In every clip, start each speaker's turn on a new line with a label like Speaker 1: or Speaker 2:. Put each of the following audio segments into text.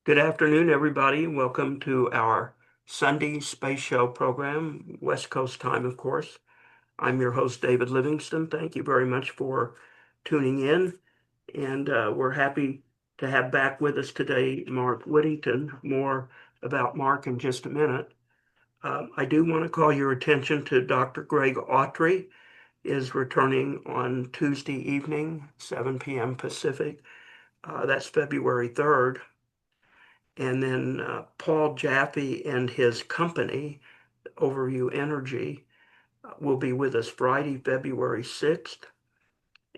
Speaker 1: Good afternoon, everybody. Welcome to our Sunday Space Show program, West Coast time, of course. I'm your host, David Livingston. Thank you very much for tuning in. And we're happy to have back with us today Mark Whittington. More about Mark in just a minute. I do want to call your attention to Dr. Greg Autry is returning on Tuesday evening, 7 p.m. Pacific. That's February 3rd. And then Paul Jaffe and his company, Overview Energy, will be with us Friday, February 6th.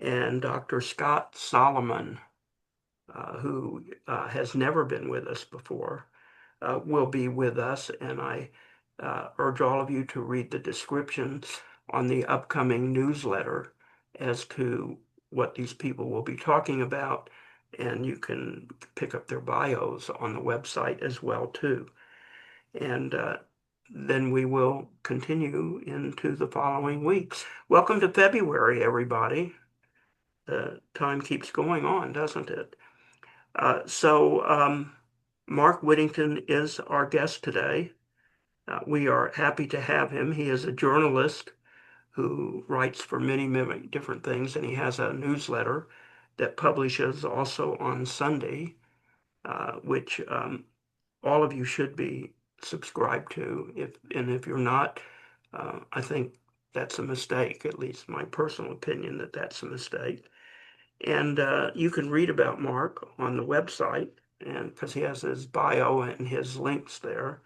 Speaker 1: And Dr. Scott Solomon, who has never been with us before, will be with us. And I urge all of you to read the descriptions on the upcoming newsletter as to what these people will be talking about. And you can pick up their bios on the website as well, too. And then we will continue into the following weeks. Welcome to February, everybody. The time keeps going on, doesn't it? Mark Whittington is our guest today. We are happy to have him. He is a journalist who writes for many, many different things, and he has a newsletter that publishes also on Sunday, which all of you should be subscribed to. If you're not, I think that's a mistake, at least my personal opinion that that's a mistake. And you can read about Mark on the website, and because he has his bio and his links there.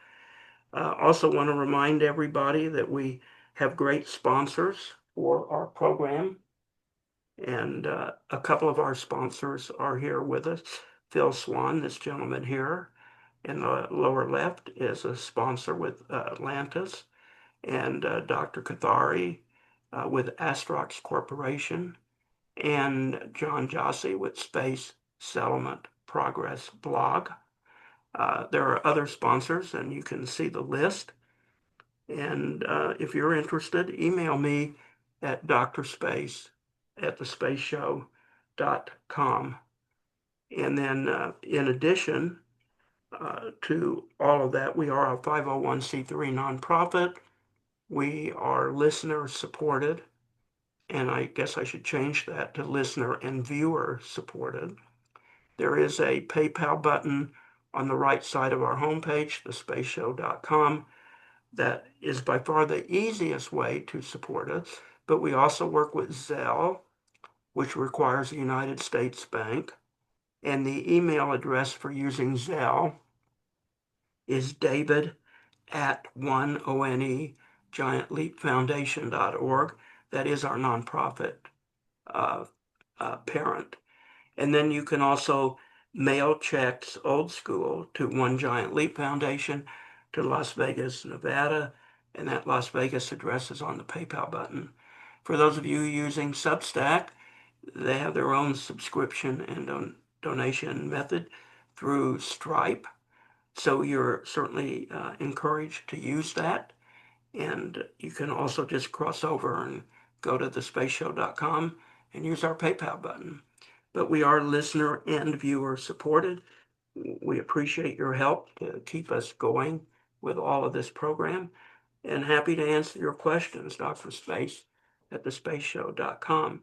Speaker 1: Also want to remind everybody that we have great sponsors for our program, and a couple of our sponsors are here with us. Phil Swan, this gentleman here, in the lower left is a sponsor with Atlantis, and Dr. Kathari with Astrox Corporation, and John Jossi with Space Settlement Progress Blog. There are other sponsors, and you can see the list. And if you're interested, email me at drspace@thespaceshow.com. And then, in addition, to all of that, we are a 501c3 nonprofit. We are listener supported, and I guess I should change that to listener and viewer supported. There is a PayPal button on the right side of our homepage, thespaceshow.com. That is by far the easiest way to support us, but we also work with Zelle, which requires a United States bank, and the email address for using Zelle is David at giantleapfoundation.org. That is our nonprofit uh, parent. And then you can also mail checks old school to One Giant Leap Foundation to Las Vegas, Nevada. And that Las Vegas address is on the PayPal button. For those of you using Substack, they have their own subscription and donation method through Stripe. So you're certainly encouraged to use that. And you can also just cross over and go to thespaceshow.com and use our PayPal button. But we are listener and viewer supported. We appreciate your help to keep us going with all of this program, and happy to answer your questions, Dr. Space at thespaceshow.com.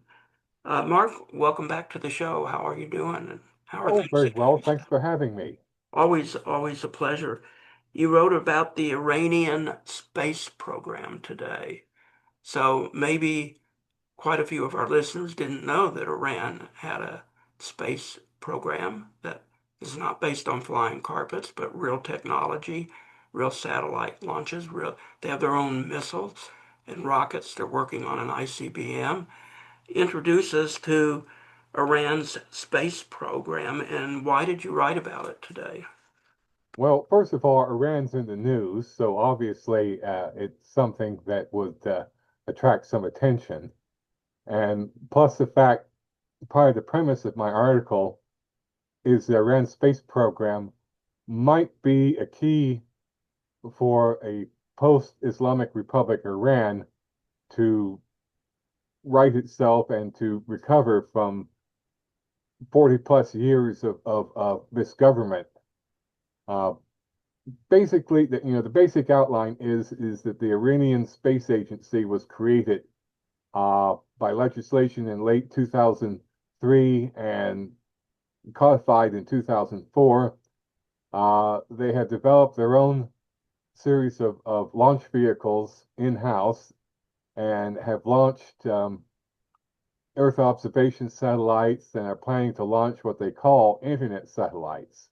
Speaker 1: Mark, welcome back to the show. How are you doing? And how are
Speaker 2: Oh,
Speaker 1: things
Speaker 2: very
Speaker 1: at
Speaker 2: well.
Speaker 1: your
Speaker 2: Thanks
Speaker 1: side?
Speaker 2: for having me.
Speaker 1: Always a pleasure. You wrote about the Iranian space program today. So maybe quite a few of our listeners didn't know that Iran had a space program that is not based on flying carpets, but real technology, real satellite launches, they have their own missiles and rockets. They're working on an ICBM. Introduce us to Iran's space program, and why did you write about it today?
Speaker 2: Well, first of all, Iran's in the news, so obviously it's something that would attract some attention. And plus the fact, part of the premise of my article is the Iran space program might be a key for a post-Islamic Republic Iran to right itself and to recover from 40 plus years of misgovernment. Uh, Basically, the basic outline is that the Iranian Space Agency was created by legislation in late 2003 and codified in 2004. They have developed their own series of launch vehicles in-house and have launched Earth observation satellites and are planning to launch what they call internet satellites.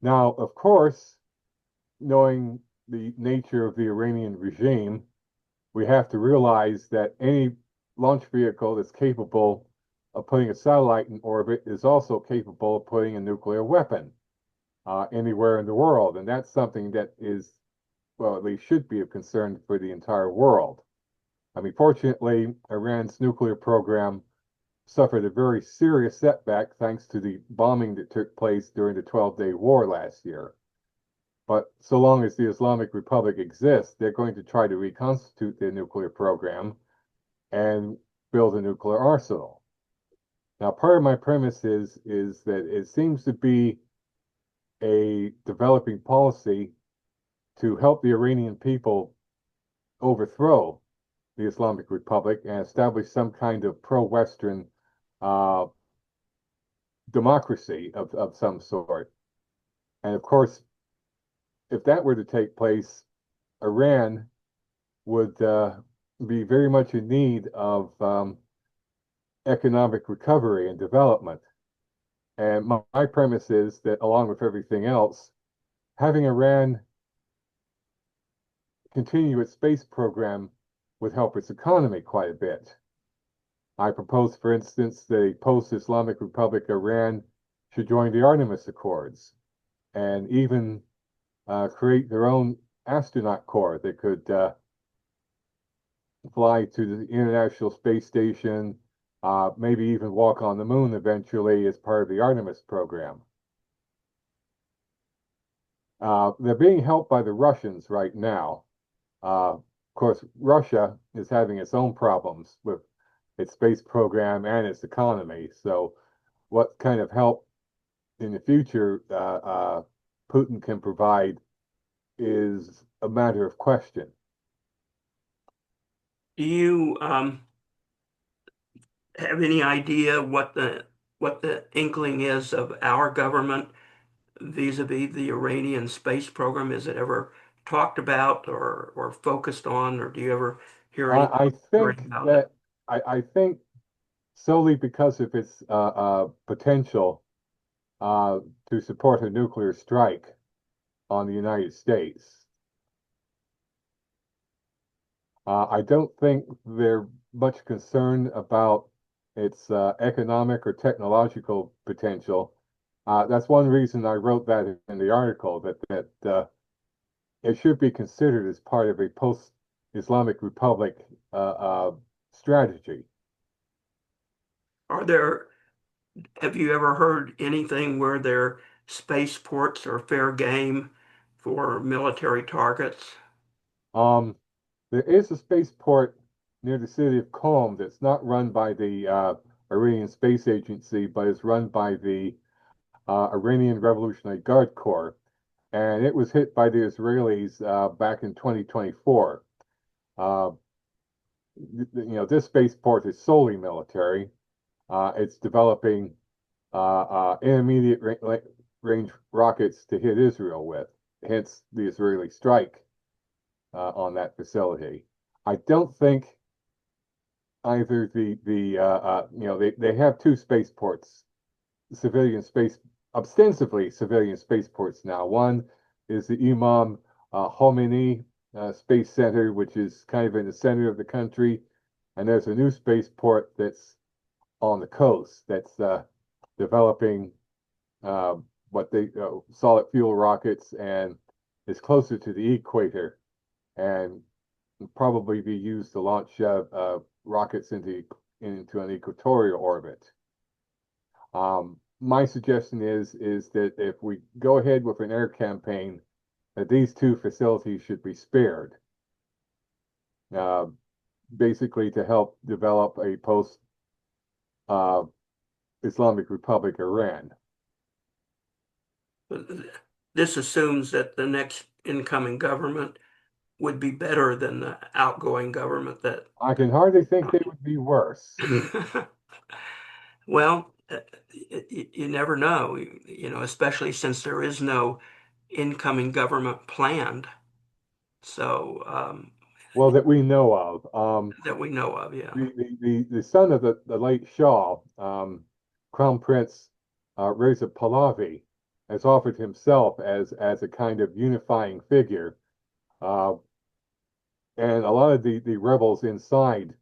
Speaker 2: Now, of course, knowing the nature of the Iranian regime, we have to realize that any launch vehicle that's capable of putting a satellite in orbit is also capable of putting a nuclear weapon anywhere in the world. And that's something that is, well, at least should be of concern for the entire world. I mean, fortunately, Iran's nuclear program suffered a very serious setback thanks to the bombing that took place during the 12-day war last year. But so long as the Islamic Republic exists, they're going to try to reconstitute their nuclear program and build a nuclear arsenal. Now, part of my premise is that it seems to be a developing policy to help the Iranian people overthrow the Islamic Republic and establish some kind of pro-Western uh, democracy of some sort. And of course, if that were to take place, Iran would be very much in need of economic recovery and development. And my premise is that, along with everything else, having Iran continue its space program would help its economy quite a bit. I propose, for instance, the post-Islamic Republic Iran should join the Artemis Accords and even create their own astronaut corps that could fly to the International Space Station, maybe even walk on the moon eventually as part of the Artemis program. They're being helped by the Russians right now. Of course, Russia is having its own problems with its space program and its economy. So, what kind of help in the future Putin can provide is a matter of question.
Speaker 1: Do you have any idea what the inkling is of our government vis-a-vis the Iranian space program? Is it ever talked about or focused on, or do you ever hear any
Speaker 2: I
Speaker 1: commentary
Speaker 2: think
Speaker 1: about it?
Speaker 2: that I think solely because of its potential uh, to support a nuclear strike on the United States. I don't think they're much concerned about its economic or technological potential. That's one reason I wrote that in the article that it should be considered as part of a post-Islamic Republic strategy.
Speaker 1: Are there, have you ever heard anything where their spaceports are fair game for military targets?
Speaker 2: Um, there is a spaceport near the city of Qom that's not run by the Iranian Space Agency, but is run by the Iranian Revolutionary Guard Corps, and it was hit by the Israelis back in 2024. Uh, this spaceport is solely military. It's developing intermediate range rockets to hit Israel with, hence the Israeli strike on that facility. I don't think either they have two spaceports, civilian space, ostensibly civilian spaceports now. One is the Imam Khomeini Space Center, which is kind of in the center of the country, and there's a new spaceport that's on the coast that's developing uh, what they solid fuel rockets and is closer to the equator and probably be used to launch rockets into an equatorial orbit. My suggestion is that if we go ahead with an air campaign, that these two facilities should be spared, uh, basically to help develop a post Islamic Republic Iran.
Speaker 1: this assumes that the next incoming government would be better than the outgoing government that.
Speaker 2: I can hardly think they would be worse.
Speaker 1: Well, you never know, especially since there is no incoming government planned. So
Speaker 2: Well, that we know of.
Speaker 1: that we know of, yeah.
Speaker 2: The son of the late Shah, Crown Prince Reza Pahlavi, has offered himself as a kind of unifying figure. Uh, and a lot of the rebels inside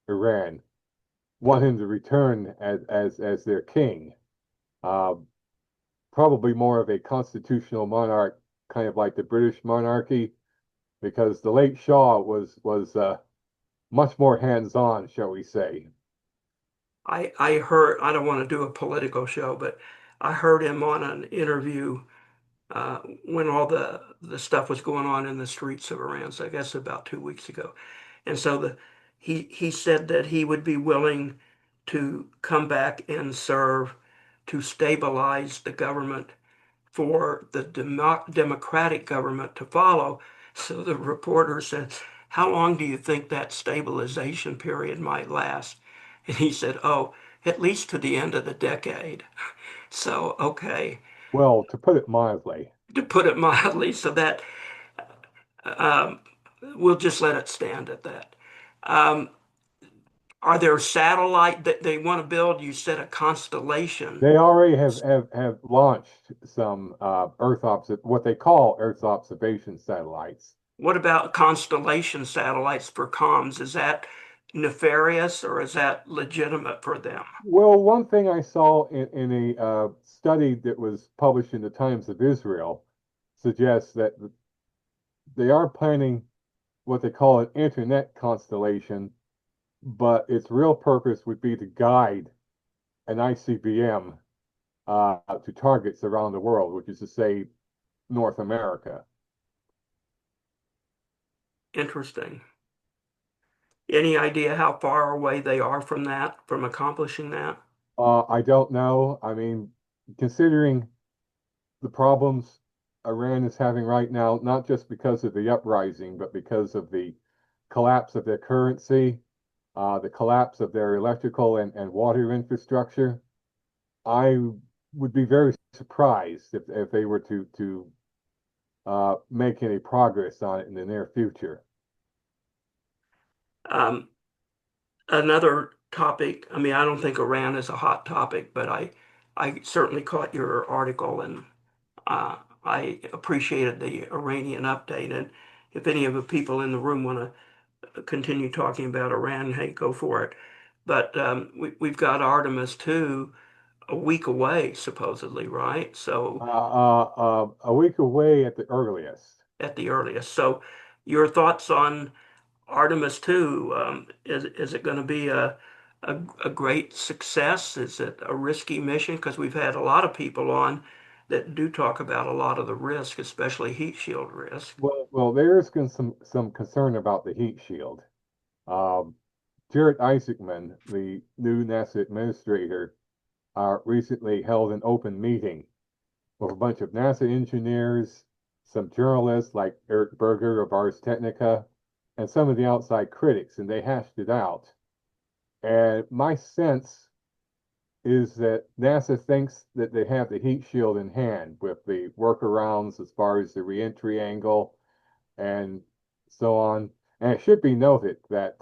Speaker 2: Iran want him to return as their king. Uh, Probably more of a constitutional monarch, kind of like the British monarchy, because the late Shah was much more hands-on, shall we say.
Speaker 1: I heard, I don't want to do a political show, but I heard him on an interview when all the stuff was going on in the streets of Iran. So I guess about 2 weeks ago. And so he said that he would be willing to come back and serve to stabilize the government for the democratic government to follow. So the reporter said, "How long do you think that stabilization period might last?" And he said, "Oh, at least to the end of the decade." So, okay,
Speaker 2: Well, to put it mildly.
Speaker 1: to put it mildly, so that um, we'll just let it stand at that. Um, are there satellite that they want to build? You said a constellation.
Speaker 2: They already have launched some what they call Earth observation satellites.
Speaker 1: What about constellation satellites for comms? Is that nefarious or is that legitimate for them?
Speaker 2: Well, one thing I saw in a study that was published in the Times of Israel suggests that they are planning what they call an internet constellation, but its real purpose would be to guide an ICBM to targets around the world, which is to say North America.
Speaker 1: Interesting. Any idea how far away they are from that, from accomplishing that?
Speaker 2: I don't know. I mean, considering the problems Iran is having right now, not just because of the uprising, but because of the collapse of their currency, the collapse of their electrical and water infrastructure, I would be very surprised if they were to make any progress on it in the near future.
Speaker 1: Um, Another topic, I mean, I don't think Iran is a hot topic, but I certainly caught your article and I appreciated the Iranian update. And if any of the people in the room want to continue talking about Iran, hey, go for it. But we've got Artemis II a week away, supposedly, right? So
Speaker 2: A week away at the earliest.
Speaker 1: at the earliest. So your thoughts on Artemis 2, is it going to be a great success? Is it a risky mission? Because we've had a lot of people on that do talk about a lot of the risk, especially heat shield risk.
Speaker 2: Well, there's some concern about the heat shield. Um, Jared Isaacman, the new NASA administrator, recently held an open meeting with a bunch of NASA engineers, some journalists like Eric Berger of Ars Technica, and some of the outside critics, and they hashed it out. And my sense is that NASA thinks that they have the heat shield in hand with the workarounds as far as the reentry angle and so on. And it should be noted that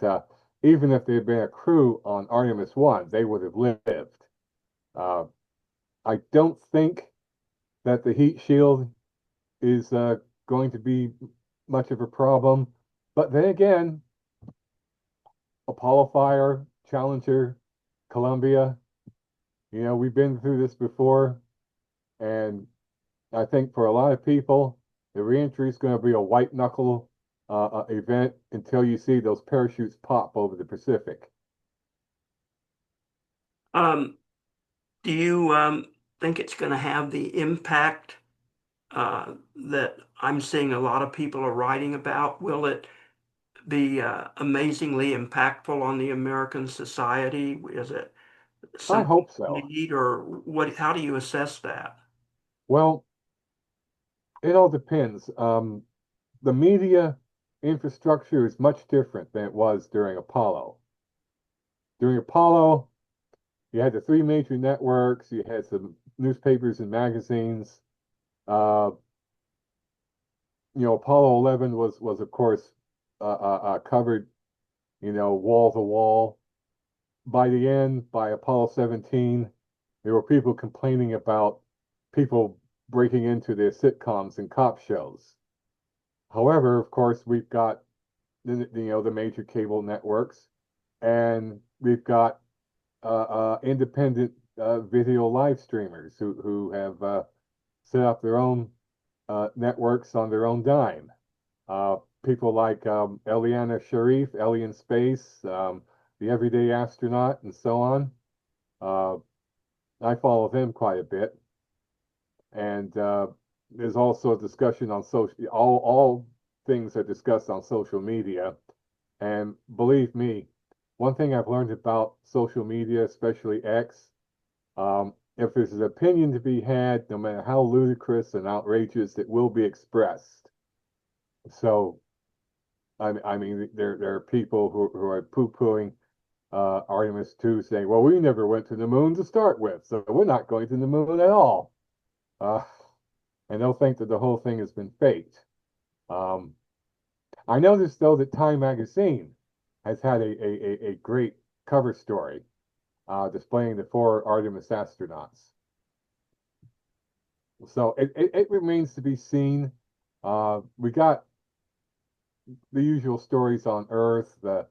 Speaker 2: even if there had been a crew on Artemis 1, they would have lived. Uh, I don't think that the heat shield is going to be much of a problem. But then again, Apollo Fire, Challenger, Columbia, we've been through this before. And I think for a lot of people, the reentry is going to be a white knuckle event until you see those parachutes pop over the Pacific.
Speaker 1: Um, do you think it's going to have the impact that I'm seeing a lot of people are writing about? Will it be amazingly impactful on the American society? Is it
Speaker 2: I
Speaker 1: something
Speaker 2: hope
Speaker 1: we
Speaker 2: so.
Speaker 1: need, or what? How do you assess that?
Speaker 2: Well, it all depends. The media infrastructure is much different than it was during Apollo. During Apollo, you had the three major networks, you had some newspapers and magazines. Uh, Apollo 11 was of course covered, wall to wall. By the end, by Apollo 17, there were people complaining about people breaking into their sitcoms and cop shows. However, of course, we've got the major cable networks, and we've got independent video live streamers who have set up their own networks on their own dime. People like Eliana Sharif, Ellie in Space, the Everyday Astronaut, and so on. Uh, I follow them quite a bit, and there's also a discussion on social. All things are discussed on social media, and believe me, one thing I've learned about social media, especially X, if there's an opinion to be had, no matter how ludicrous and outrageous, it will be expressed. So, I mean, there are people who are poo-pooing Artemis II, saying, "Well, we never went to the moon to start with, so we're not going to the moon at all." Uh, and they'll think that the whole thing has been faked. Um, I noticed though that Time Magazine has had a great cover story displaying the four Artemis astronauts. So it remains to be seen. We got the usual stories on Earth, the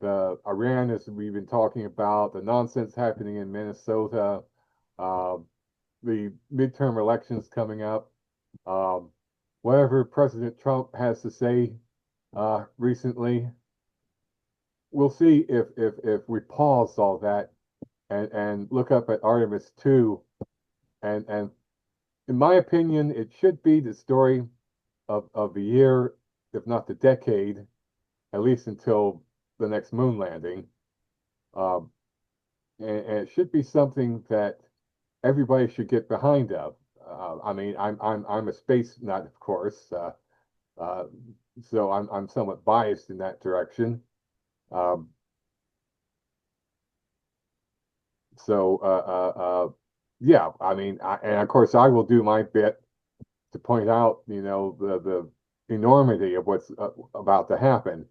Speaker 2: Iran, as we've been talking about, the nonsense happening in Minnesota, uh, the midterm elections coming up, um, whatever President Trump has to say recently. We'll see if we pause all that and look up at Artemis 2, and in my opinion, it should be the story of the year, if not the decade, at least until the next moon landing. Um, and it should be something that everybody should get behind of. I mean, I'm a space nut, of course, uh, so I'm somewhat biased in that direction. Um, so yeah, I mean, and of course, I will do my bit to point out, the enormity of what's about to happen.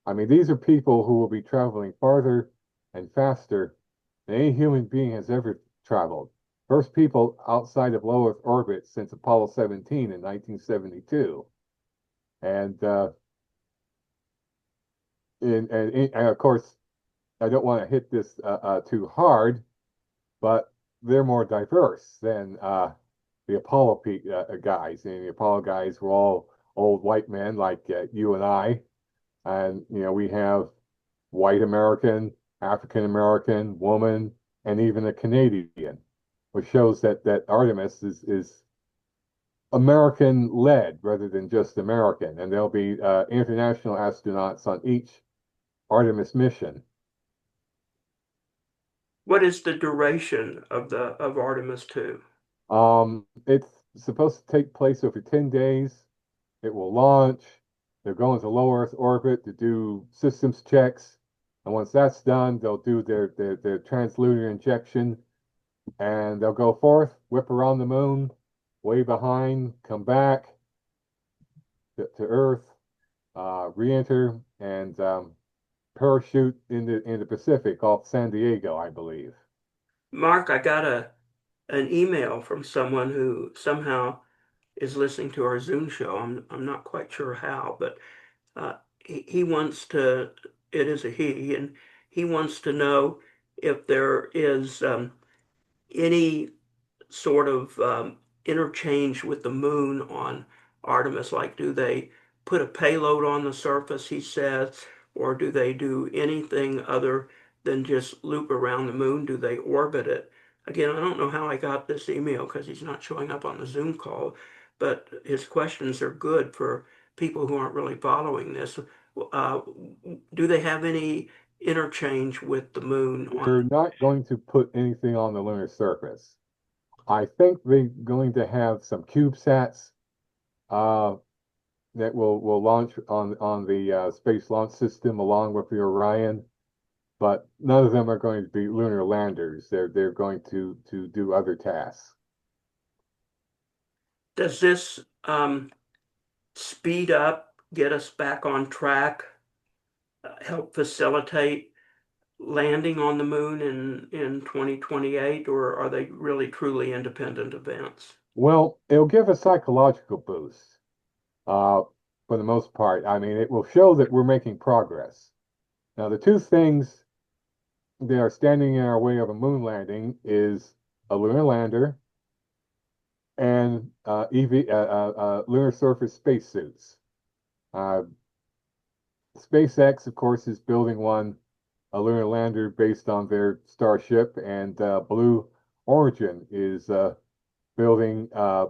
Speaker 2: I mean, these are people who will be traveling farther and faster than any human being has ever traveled. First people outside of low Earth orbit since Apollo 17 in 1972. And and of course, I don't want to hit this too hard, but they're more diverse than the Apollo guys. And the Apollo guys were all old white men like you and I. And, we have white American, African American, woman, and even a Canadian, which shows that Artemis is American led rather than just American. And there'll be international astronauts on each Artemis mission.
Speaker 1: What is the duration of Artemis 2?
Speaker 2: It's supposed to take place over 10 days. It will launch. They'll go into low Earth orbit to do systems checks. And once that's done, they'll do their translunar injection, and they'll go forth, whip around the moon, way behind, come back to Earth, re-enter, and parachute in the Pacific off San Diego, I believe.
Speaker 1: Mark, I got an email from someone who somehow is listening to our Zoom show. I'm not quite sure how, but he wants to. It is a he, and he wants to know if there is any sort of interchange with the moon on Artemis? Like, do they put a payload on the surface, he says, or do they do anything other than just loop around the moon? Do they orbit it? Again, I don't know how I got this email because he's not showing up on the Zoom call, but his questions are good for people who aren't really following this. Uh, do they have any interchange with the moon on?
Speaker 2: They're not going to put anything on the lunar surface. I think they're going to have some CubeSats uh, that will launch on the Space Launch System along with the Orion, but none of them are going to be lunar landers. They're going to do other tasks.
Speaker 1: Does this speed up, get us back on track, help facilitate landing on the moon in 2028, or are they really truly independent events?
Speaker 2: Well, it'll give a psychological boost, uh, for the most part. I mean, it will show that we're making progress. Now, the two things that are standing in our way of a moon landing is a lunar lander and lunar surface spacesuits. Uh, SpaceX, of course, is building one, a lunar lander based on their Starship, and Blue Origin is building a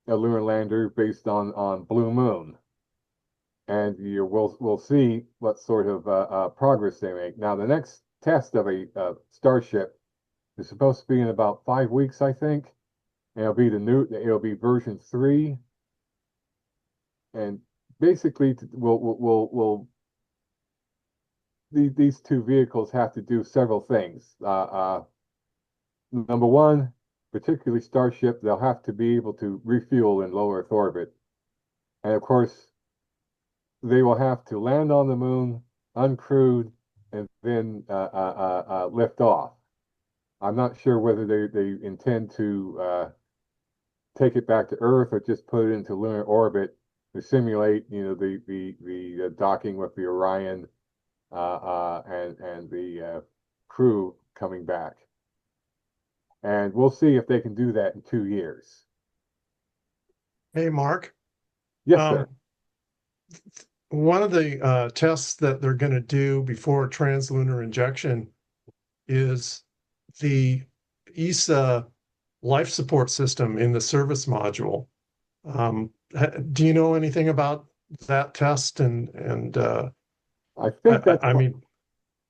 Speaker 2: lunar lander based on Blue Moon. And we'll see what sort of progress they make. Now, the next test of a Starship is supposed to be in about 5 weeks, I think. And it'll be version 3. And basically, these two vehicles have to do several things. Number one, particularly Starship, they'll have to be able to refuel in low Earth orbit. And of course, they will have to land on the moon, uncrewed, and then lift off. I'm not sure whether they intend to take it back to Earth or just put it into lunar orbit to simulate, the docking with the Orion and the crew coming back. And we'll see if they can do that in 2 years.
Speaker 3: Hey, Mark.
Speaker 2: Yes, sir.
Speaker 3: One of the tests that they're going to do before translunar injection is the ESA life support system in the service module. Do you know anything about that test?
Speaker 2: I think that's
Speaker 3: I mean,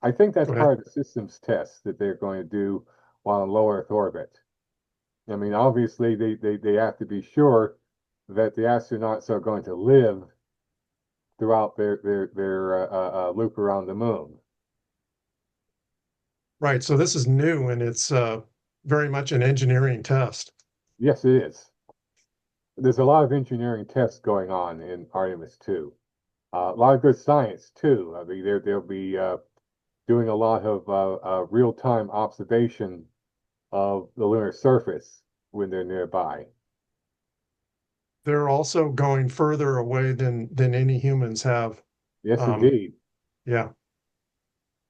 Speaker 2: I think that's
Speaker 3: go ahead.
Speaker 2: part of the systems test that they're going to do while in low Earth orbit. I mean, obviously they have to be sure that the astronauts are going to live throughout their loop around the moon.
Speaker 3: Right. So this is new and it's very much an engineering test.
Speaker 2: Yes, it is. There's a lot of engineering tests going on in Artemis II. A lot of good science too. I mean, they'll be doing a lot of real-time observation of the lunar surface when they're nearby.
Speaker 3: They're also going further away than any humans have.
Speaker 2: Yes,
Speaker 3: Um,
Speaker 2: indeed.
Speaker 3: yeah.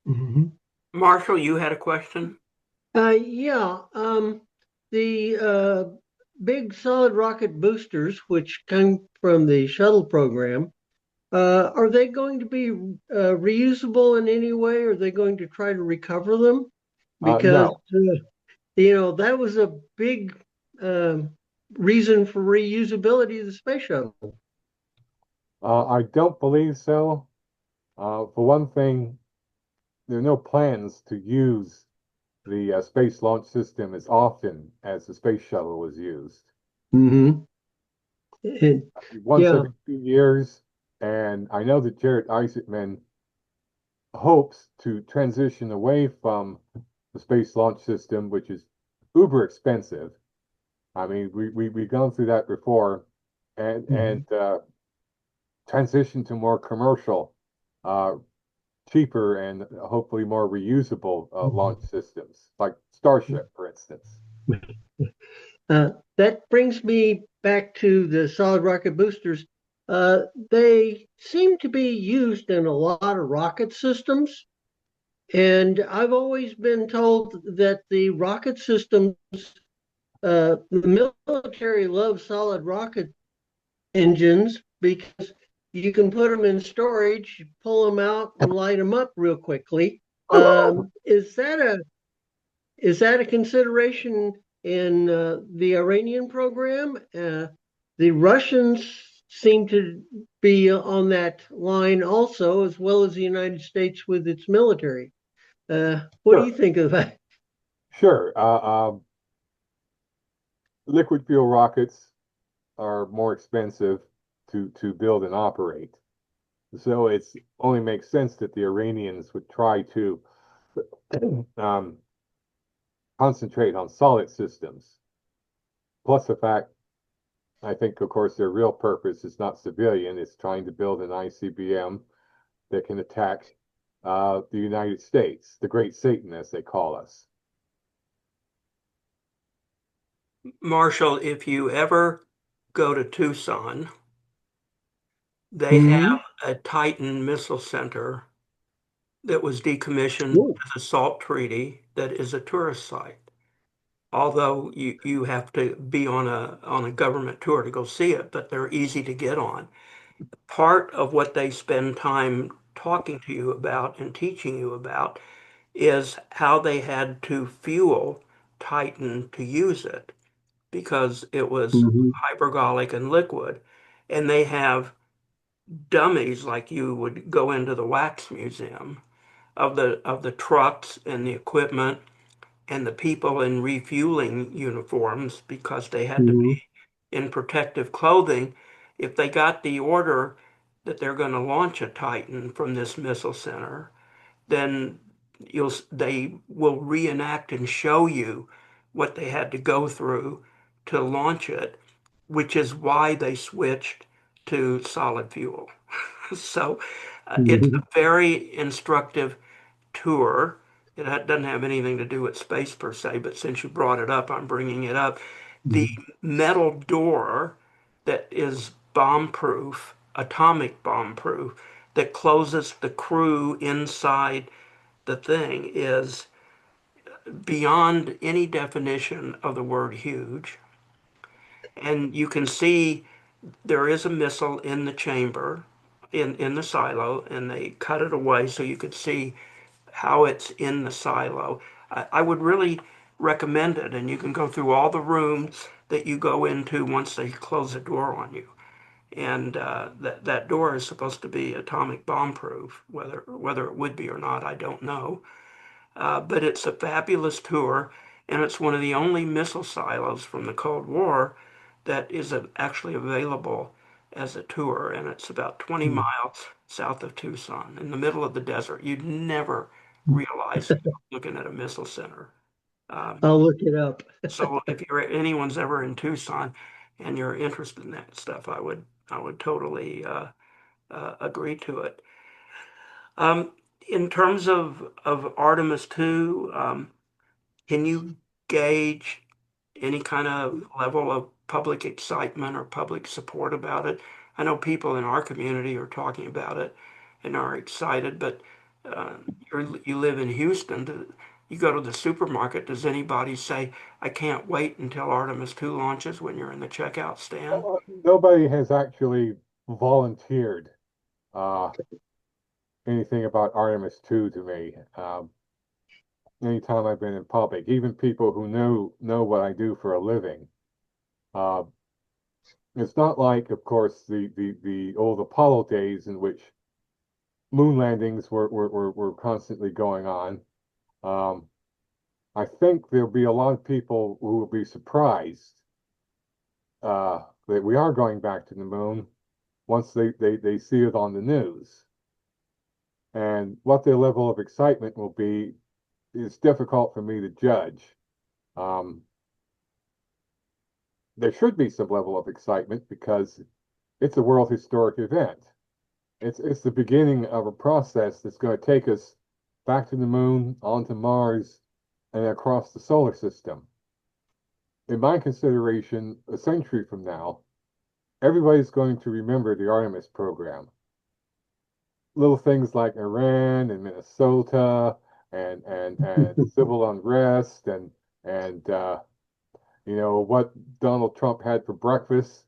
Speaker 3: Mm-hmm.
Speaker 1: Marshall, you had a question?
Speaker 4: Yeah, the big solid rocket boosters, which come from the shuttle program, are they going to be reusable in any way? Are they going to try to recover them? Because
Speaker 2: No,
Speaker 4: that was a big reason for reusability of the space shuttle.
Speaker 2: I don't believe so. For one thing, there are no plans to use the Space Launch System as often as the space shuttle was used.
Speaker 4: Mm-hmm.
Speaker 2: Once
Speaker 4: Yeah.
Speaker 2: every 2 years, and I know that Jared Isaacman hopes to transition away from the Space Launch System, which is uber expensive. I mean, we've gone through that before, and transition to more commercial, uh, cheaper, and hopefully more reusable launch systems, like Starship, for instance.
Speaker 4: That brings me back to the solid rocket boosters. They seem to be used in a lot of rocket systems. And I've always been told that the rocket systems, the military loves solid rocket engines because you can put them in storage, pull them out, and light them up real quickly. Is that a consideration in the Iranian program? The Russians seem to be on that line also, as well as the United States with its military. What do you
Speaker 2: Sure,
Speaker 4: think of that?
Speaker 2: sure. Liquid fuel rockets are more expensive to build and operate. So it's only makes sense that the Iranians would try to um, concentrate on solid systems. Plus the fact, I think, of course, their real purpose is not civilian. It's trying to build an ICBM that can attack the United States, the Great Satan, as they call us.
Speaker 1: Marshall, if you ever go to Tucson, they
Speaker 4: Mhm.
Speaker 1: have a Titan missile center that was decommissioned
Speaker 4: Cool.
Speaker 1: as a SALT treaty that is a tourist site. Although you have to be on a government tour to go see it, but they're easy to get on. Part of what they spend time talking to you about and teaching you about is how they had to fuel Titan to use it because it was
Speaker 4: Mhm.
Speaker 1: hypergolic and liquid. And they have dummies like you would go into the wax museum of the trucks and the equipment and the people in refueling uniforms because they had to
Speaker 4: Mhm.
Speaker 1: be in protective clothing. If they got the order that they're going to launch a Titan from this missile center, then they will reenact and show you what they had to go through to launch it, which is why they switched to solid fuel. So it's
Speaker 4: Mhm.
Speaker 1: a very instructive tour. It doesn't have anything to do with space per se, but since you brought it up, I'm bringing it up. The
Speaker 4: Mhm.
Speaker 1: metal door that is bomb-proof, atomic bomb-proof, that closes the crew inside the thing is beyond any definition of the word huge. And you can see there is a missile in the chamber, in the silo, and they cut it away so you could see how it's in the silo. I would really recommend it, and you can go through all the rooms that you go into once they close the door on you. And that door is supposed to be atomic bomb proof. Whether it would be or not, I don't know. But it's a fabulous tour, and it's one of the only missile silos from the Cold War that is actually available as a tour, and it's about 20 miles south of Tucson, in the middle of the desert. You'd never realize it looking at a missile center. Um,
Speaker 4: I'll look it up.
Speaker 1: so if anyone's ever in Tucson and you're interested in that stuff, I would totally agree to it. Um, in terms of Artemis II, can you gauge any kind of level of public excitement or public support about it? I know people in our community are talking about it and are excited, but uh, you live in Houston. You go to the supermarket. Does anybody say, I can't wait until Artemis II launches when you're in the checkout stand?
Speaker 2: Nobody has actually volunteered uh, anything about Artemis 2 to me. Anytime I've been in public, even people who know what I do for a living. Uh, it's not like, of course, the old Apollo days in which moon landings were constantly going on. Um, I think there'll be a lot of people who will be surprised that we are going back to the moon once they see it on the news. And what their level of excitement will be is difficult for me to judge. Um, there should be some level of excitement because it's a world historic event. It's the beginning of a process that's going to take us back to the moon, onto Mars, and across the solar system. In my consideration, a century from now, everybody's going to remember the Artemis program. Little things like Iran and Minnesota and civil unrest and what Donald Trump had for breakfast.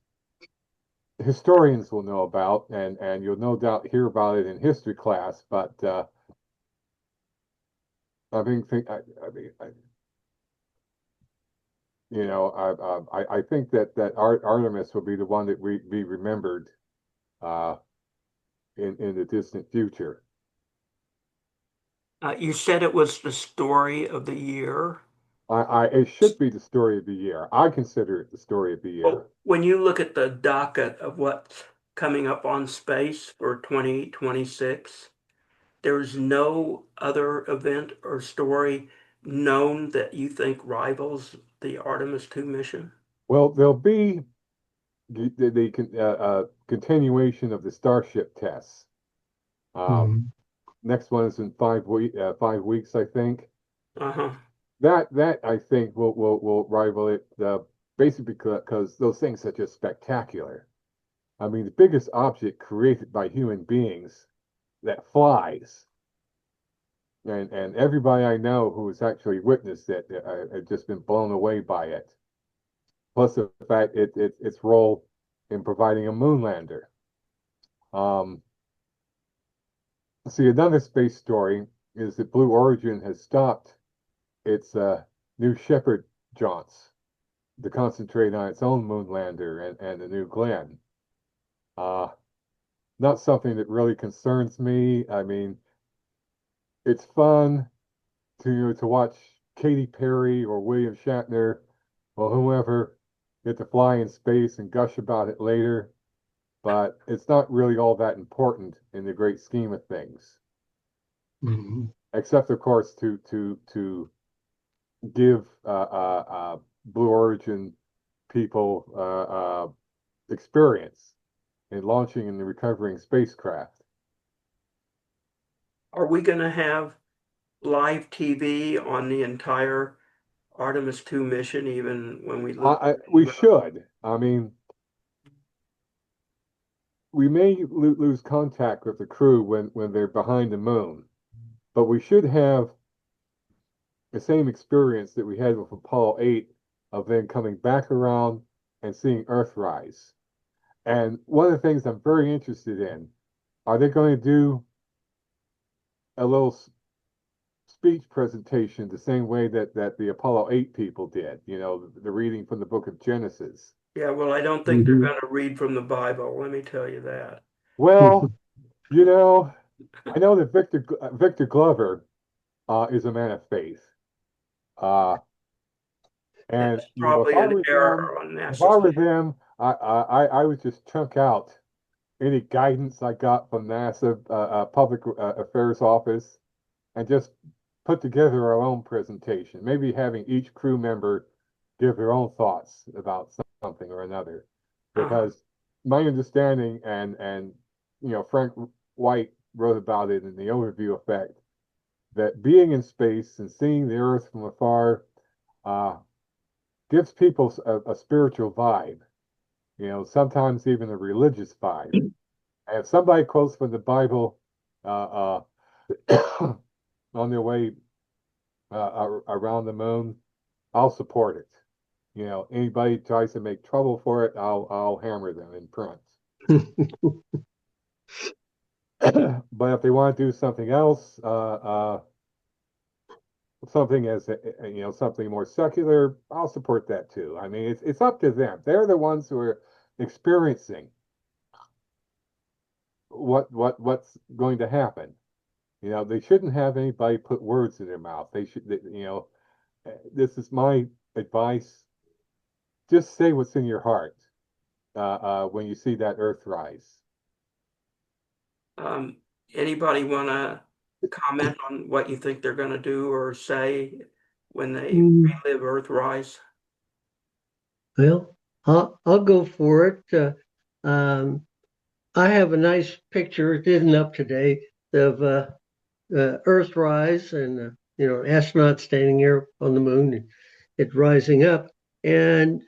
Speaker 2: Historians will know about, and you'll no doubt hear about it in history class. But I mean, I mean, I think that Artemis will be the one that we be remembered uh, in the distant future.
Speaker 1: You said it was the story of the year.
Speaker 2: It should be the story of the year. I consider it the story of the year.
Speaker 1: Well, when you look at the docket of what's coming up on space for 2026, there's no other event or story known that you think rivals the Artemis II mission?
Speaker 2: Well, there'll be continuation of the Starship tests.
Speaker 3: Mhm.
Speaker 2: Next one is in 5 weeks, I think.
Speaker 1: Uh-huh.
Speaker 2: That I think will rival it, basically because those things are just spectacular. I mean, the biggest object created by human beings that flies, and everybody I know who has actually witnessed it have just been blown away by it. Plus the fact its role in providing a moon lander. Um, See, another space story is that Blue Origin has stopped its New Shepard jaunts to concentrate on its own moon lander and the New Glenn. Uh, Not something that really concerns me. I mean, it's fun to watch Katy Perry or William Shatner or whoever get to fly in space and gush about it later, but it's not really all that important in the great scheme of things.
Speaker 3: Mhm.
Speaker 2: Except, of course, to give Blue Origin people experience in launching and recovering spacecraft.
Speaker 1: Are we going to have live TV on the entire Artemis II mission, even when we look?
Speaker 2: We should. I mean, we may lose contact with the crew when they're behind the moon, but we should have the same experience that we had with Apollo 8 of them coming back around and seeing Earthrise. And one of the things I'm very interested in, are they going to do a little speech presentation the same way that the Apollo 8 people did, the reading from the book of Genesis?
Speaker 1: Yeah, well, I don't think they're
Speaker 3: Mhm.
Speaker 1: going to read from the Bible, let me tell you that.
Speaker 2: Well, you know, I know that Victor Glover is a man of faith. Uh, and
Speaker 1: That's probably an error on
Speaker 2: if I
Speaker 1: NASA's.
Speaker 2: were them, I would just chunk out any guidance I got from NASA Public Affairs Office and just put together our own presentation. Maybe having each crew member give their own thoughts about something or another,
Speaker 1: Uh-huh.
Speaker 2: because my understanding Frank White wrote about it in the overview effect that being in space and seeing the Earth from afar uh, gives people a spiritual vibe, sometimes even a religious vibe. And if somebody quotes from the Bible uh, on their way around the moon, I'll support it. Anybody tries to make trouble for it, I'll hammer them in print. But if they want to do something else, something as something more secular, I'll support that too. I mean, it's up to them. They're the ones who are experiencing what's going to happen. They shouldn't have anybody put words in their mouth. This is my advice. Just say what's in your heart when you see that Earth rise.
Speaker 1: Um, Anybody want to comment on what you think they're going to do or say when they
Speaker 4: Mm,
Speaker 1: relive Earthrise?
Speaker 4: well, I'll go for it. I have a nice picture. It isn't up today of Earthrise and astronauts standing here on the moon and it rising up. And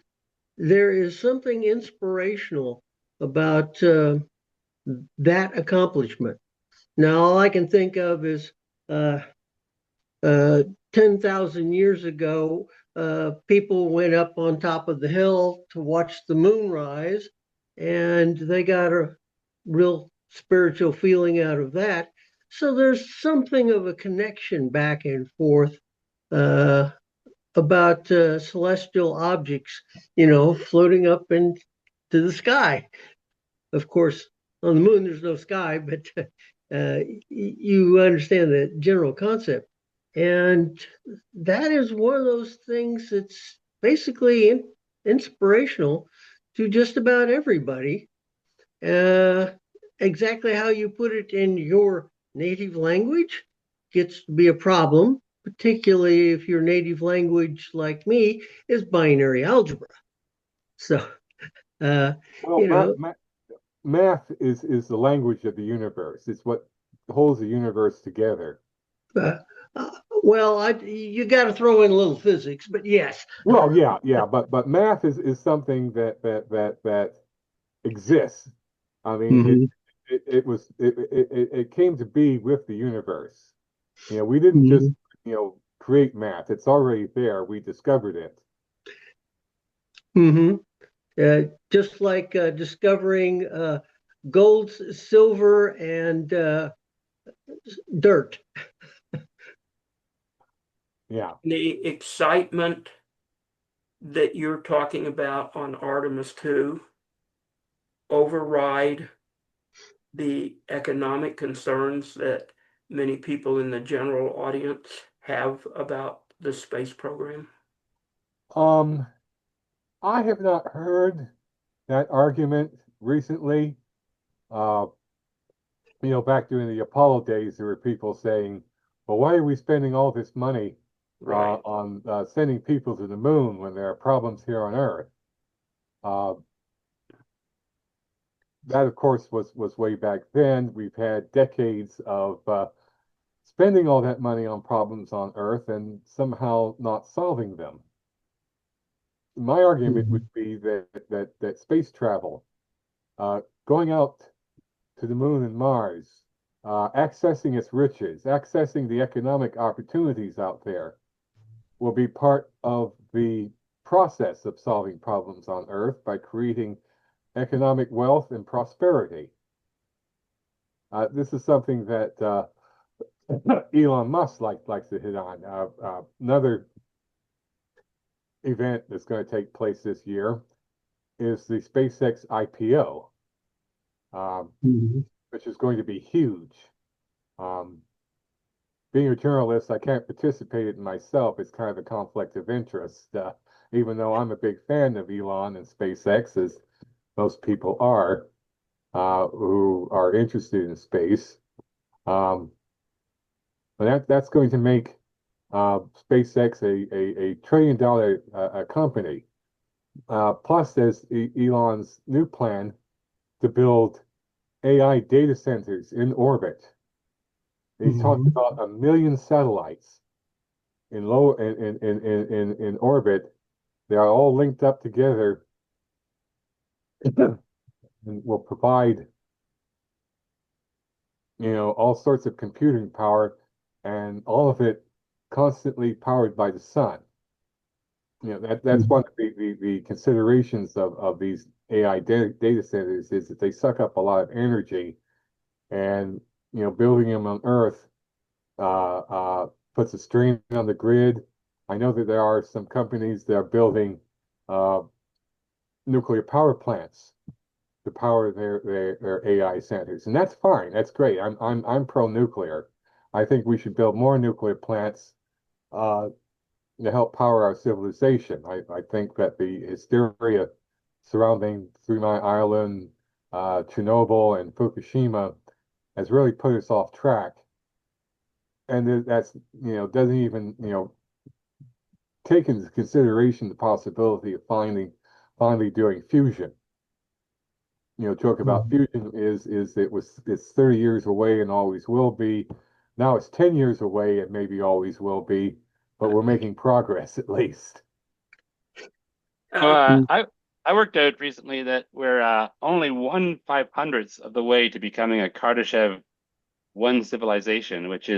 Speaker 4: there is something inspirational about that accomplishment. Now, all I can think of is uh, uh, 10,000 years ago, people went up on top of the hill to watch the moon rise, and they got a real spiritual feeling out of that. So there's something of a connection back and forth uh, about celestial objects, floating up into the sky. Of course, on the moon, there's no sky, but you understand the general concept. And that is one of those things that's basically inspirational to just about everybody. Uh, exactly how you put it in your native language gets to be a problem, particularly if your native language, like me, is binary algebra. So, uh,
Speaker 2: Well,
Speaker 4: you know,
Speaker 2: math is the language of the universe. It's what holds the universe together.
Speaker 4: uh, uh, well, you got to throw in a little physics, but yes.
Speaker 2: Well, yeah, but math is something that exists. I mean,
Speaker 4: Mhm,
Speaker 2: it came to be with the universe. You know, we didn't just,
Speaker 4: mhm.
Speaker 2: create math. It's already there. We discovered it.
Speaker 4: Hmm. Just like discovering gold, silver, and dirt.
Speaker 2: Yeah.
Speaker 1: The excitement that you're talking about on Artemis II override the economic concerns that many people in the general audience have about the space program?
Speaker 2: Um, I have not heard that argument recently. Uh, Back during the Apollo days, there were people saying, well, why are we spending all this money
Speaker 1: Right.
Speaker 2: on sending people to the moon when there are problems here on Earth? Uh, that, of course, was way back then. We've had decades of spending all that money on problems on Earth and somehow not solving them. My argument
Speaker 4: Mhm.
Speaker 2: would be that space travel, going out to the moon and Mars, accessing its riches, accessing the economic opportunities out there, will be part of the process of solving problems on Earth by creating economic wealth and prosperity. This is something that Elon Musk likes to hit on. Another event that's going to take place this year is the SpaceX IPO, um,
Speaker 4: Mhm.
Speaker 2: which is going to be huge. Um, Being a journalist, I can't participate in it myself. It's kind of a conflict of interest, even though I'm a big fan of Elon and SpaceX, as most people are who are interested in space. Um, but that's going to make SpaceX a trillion dollar company. Plus, there's Elon's new plan to build AI data centers in orbit. He talked
Speaker 4: Mhm.
Speaker 2: about 1 million satellites in low in orbit. They are all linked up together and will provide, all sorts of computing power, and all of it constantly powered by the sun. That's
Speaker 4: Mhm.
Speaker 2: one of the considerations of these AI data centers is that they suck up a lot of energy, and building them on Earth puts a strain on the grid. I know that there are some companies that are building uh, nuclear power plants to power their AI centers, and that's fine. That's great. I'm pro nuclear. I think we should build more nuclear plants uh, to help power our civilization. I think that the hysteria surrounding 3 Mile Island, Chernobyl, and Fukushima has really put us off track. And that's, doesn't even, take into consideration the possibility of finally doing fusion. Talk about
Speaker 4: Mhm.
Speaker 2: fusion is it's 30 years away and always will be. Now it's 10 years away and maybe always will be, but we're making progress at least.
Speaker 1: Uh,
Speaker 5: I worked out recently that we're only 1/500th of the way to becoming a Kardashev one civilization, which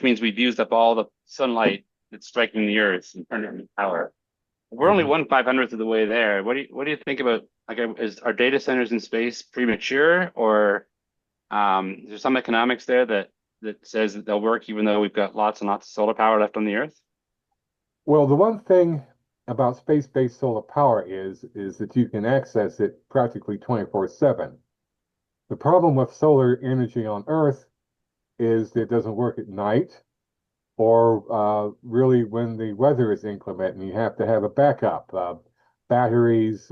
Speaker 5: means we've used up all the sunlight that's striking the Earth and turned it into power. We're only
Speaker 2: Mhm.
Speaker 5: 1/500th of the way there. What do you think about, like, is our data centers in space premature, or is there some economics there that says that they'll work even though we've got lots and lots of solar power left on the Earth?
Speaker 2: Well, the one thing about space-based solar power is that you can access it practically 24/7. The problem with solar energy on Earth is that it doesn't work at night. or really when the weather is inclement and you have to have a backup. Batteries.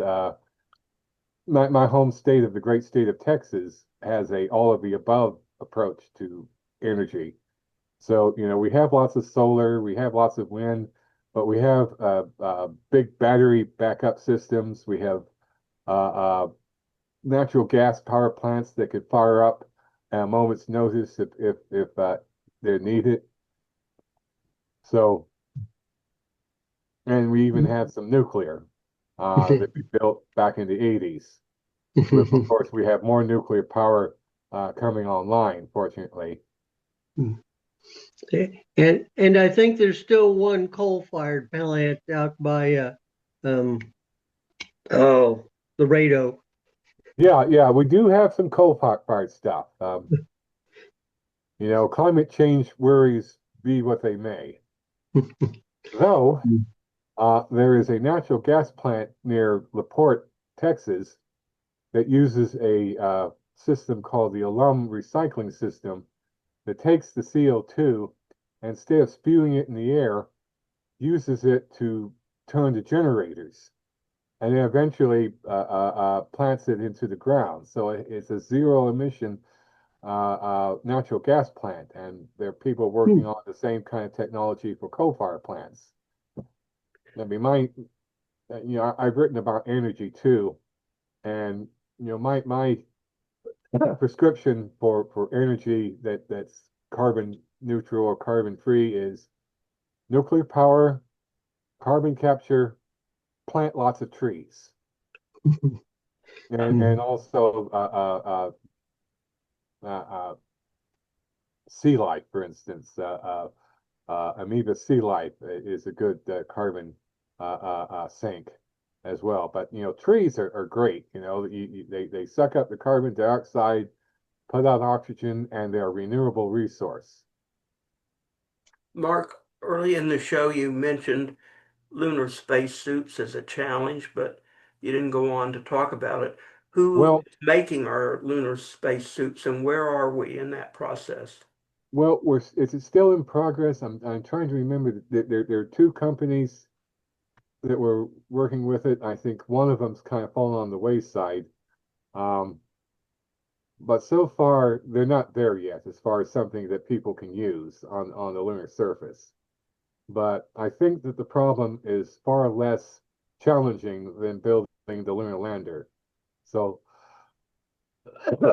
Speaker 2: My home state of the great state of Texas has a all of the above approach to energy. So, we have lots of solar, we have lots of wind, but we have big battery backup systems. We have natural gas power plants that could fire up at a moment's notice if they're needed. So, and we even have some nuclear that we built back in the 80s. Of course, we have more nuclear power coming online, fortunately.
Speaker 4: And I think there's still one coal-fired plant out by um Laredo.
Speaker 2: Yeah, we do have some coal-fired stuff. Climate change worries be what they may. Though, there is a natural gas plant near LaPorte, Texas, that uses a system called the alum recycling system that takes the CO2 and instead of spewing it in the air, uses it to turn to generators and then eventually plants it into the ground. So it's a zero emission natural gas plant, and there are people working on the same kind of technology for coal-fired plants. I mean, I've written about energy too, and my prescription for energy that's carbon neutral or carbon free is nuclear power, carbon capture, plant lots of trees, and also sea life, for instance. Amoeba sea life is a good carbon sink as well. But trees are great. They suck up the carbon dioxide, put out oxygen, and they're a renewable resource.
Speaker 1: Mark, early in the show, you mentioned lunar spacesuits as a challenge, but you didn't go on to talk about it. Who
Speaker 2: Well,
Speaker 1: is making our lunar spacesuits, and where are we in that process?
Speaker 2: well, it's still in progress. I'm trying to remember that there are two companies that were working with it. I think one of them's kind of fallen on the wayside. Um, but so far, they're not there yet as far as something that people can use on the lunar surface. But I think that the problem is far less challenging than building the lunar lander. So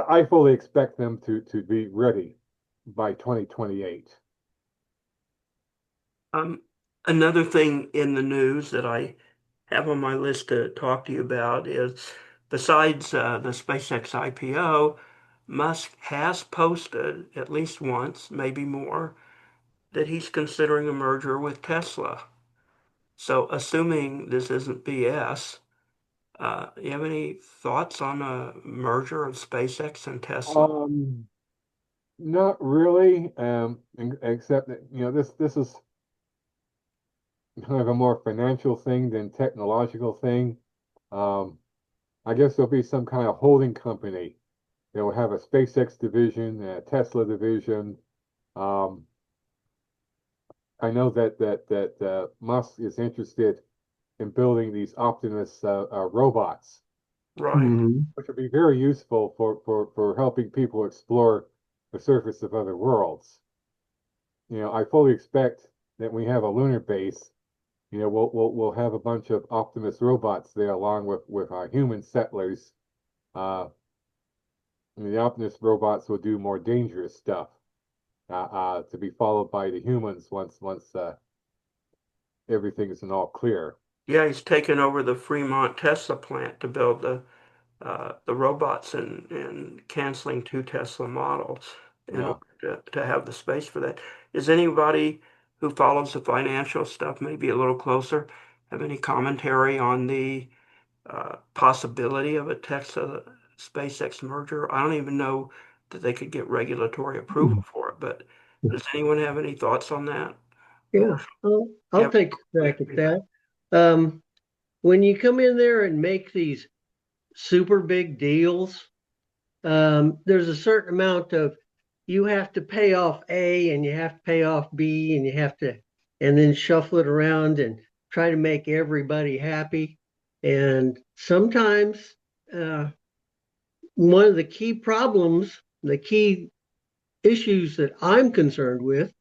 Speaker 2: I fully expect them to be ready by 2028.
Speaker 1: Um, Another thing in the news that I have on my list to talk to you about is besides the SpaceX IPO, Musk has posted at least once, maybe more, that he's considering a merger with Tesla. So, assuming this isn't BS, you have any thoughts on a merger of SpaceX and Tesla?
Speaker 2: Um, Not really, except that this is kind of a more financial thing than technological thing. Um, I guess there'll be some kind of holding company that will have a SpaceX division, a Tesla division. Um, I know that Musk is interested in building these Optimus robots,
Speaker 1: Right.
Speaker 2: which would be very useful for helping people explore the surface of other worlds. I fully expect that we have a lunar base. We'll have a bunch of Optimus robots there along with our human settlers. Uh, the Optimus robots will do more dangerous stuff to be followed by the humans once everything is in all clear.
Speaker 1: Yeah, he's taken over the Fremont Tesla plant to build the robots and canceling two Tesla models in
Speaker 2: Yeah.
Speaker 1: order to have the space for that. Is anybody who follows the financial stuff maybe a little closer have any commentary on the possibility of a Tesla SpaceX merger? I don't even know that they could get regulatory approval for it, but does anyone have any thoughts on that?
Speaker 4: Yeah,
Speaker 1: Or
Speaker 4: I'll
Speaker 1: yeah,
Speaker 4: take a crack at that. Um, when you come in there and make these super big deals, there's a certain amount of you have to pay off A and you have to pay off B and you have to, and then shuffle it around and try to make everybody happy. And sometimes one of the key problems, the key issues that I'm concerned with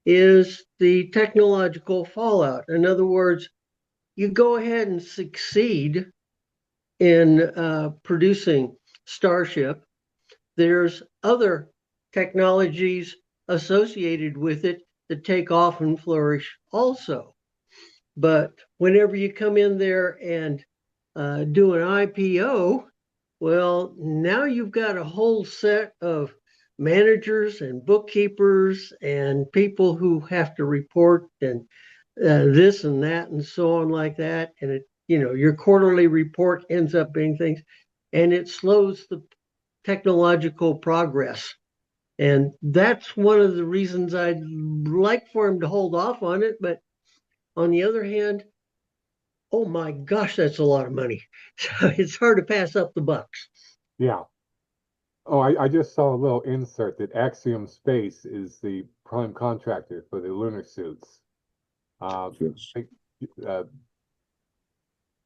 Speaker 4: is the technological fallout. In other words, you go ahead and succeed in producing Starship. There's other technologies associated with it that take off and flourish also. But whenever you come in there and do an IPO, well, now you've got a whole set of managers and bookkeepers and people who have to report and this and that and so on like that. And it, your quarterly report ends up being things, and it slows the technological progress. And that's one of the reasons I'd like for him to hold off on it. But on the other hand, oh my gosh, that's a lot of money. So it's hard to pass up the bucks.
Speaker 2: Yeah. Oh, I just saw a little insert that Axiom Space is the prime contractor for the lunar suits. I think uh,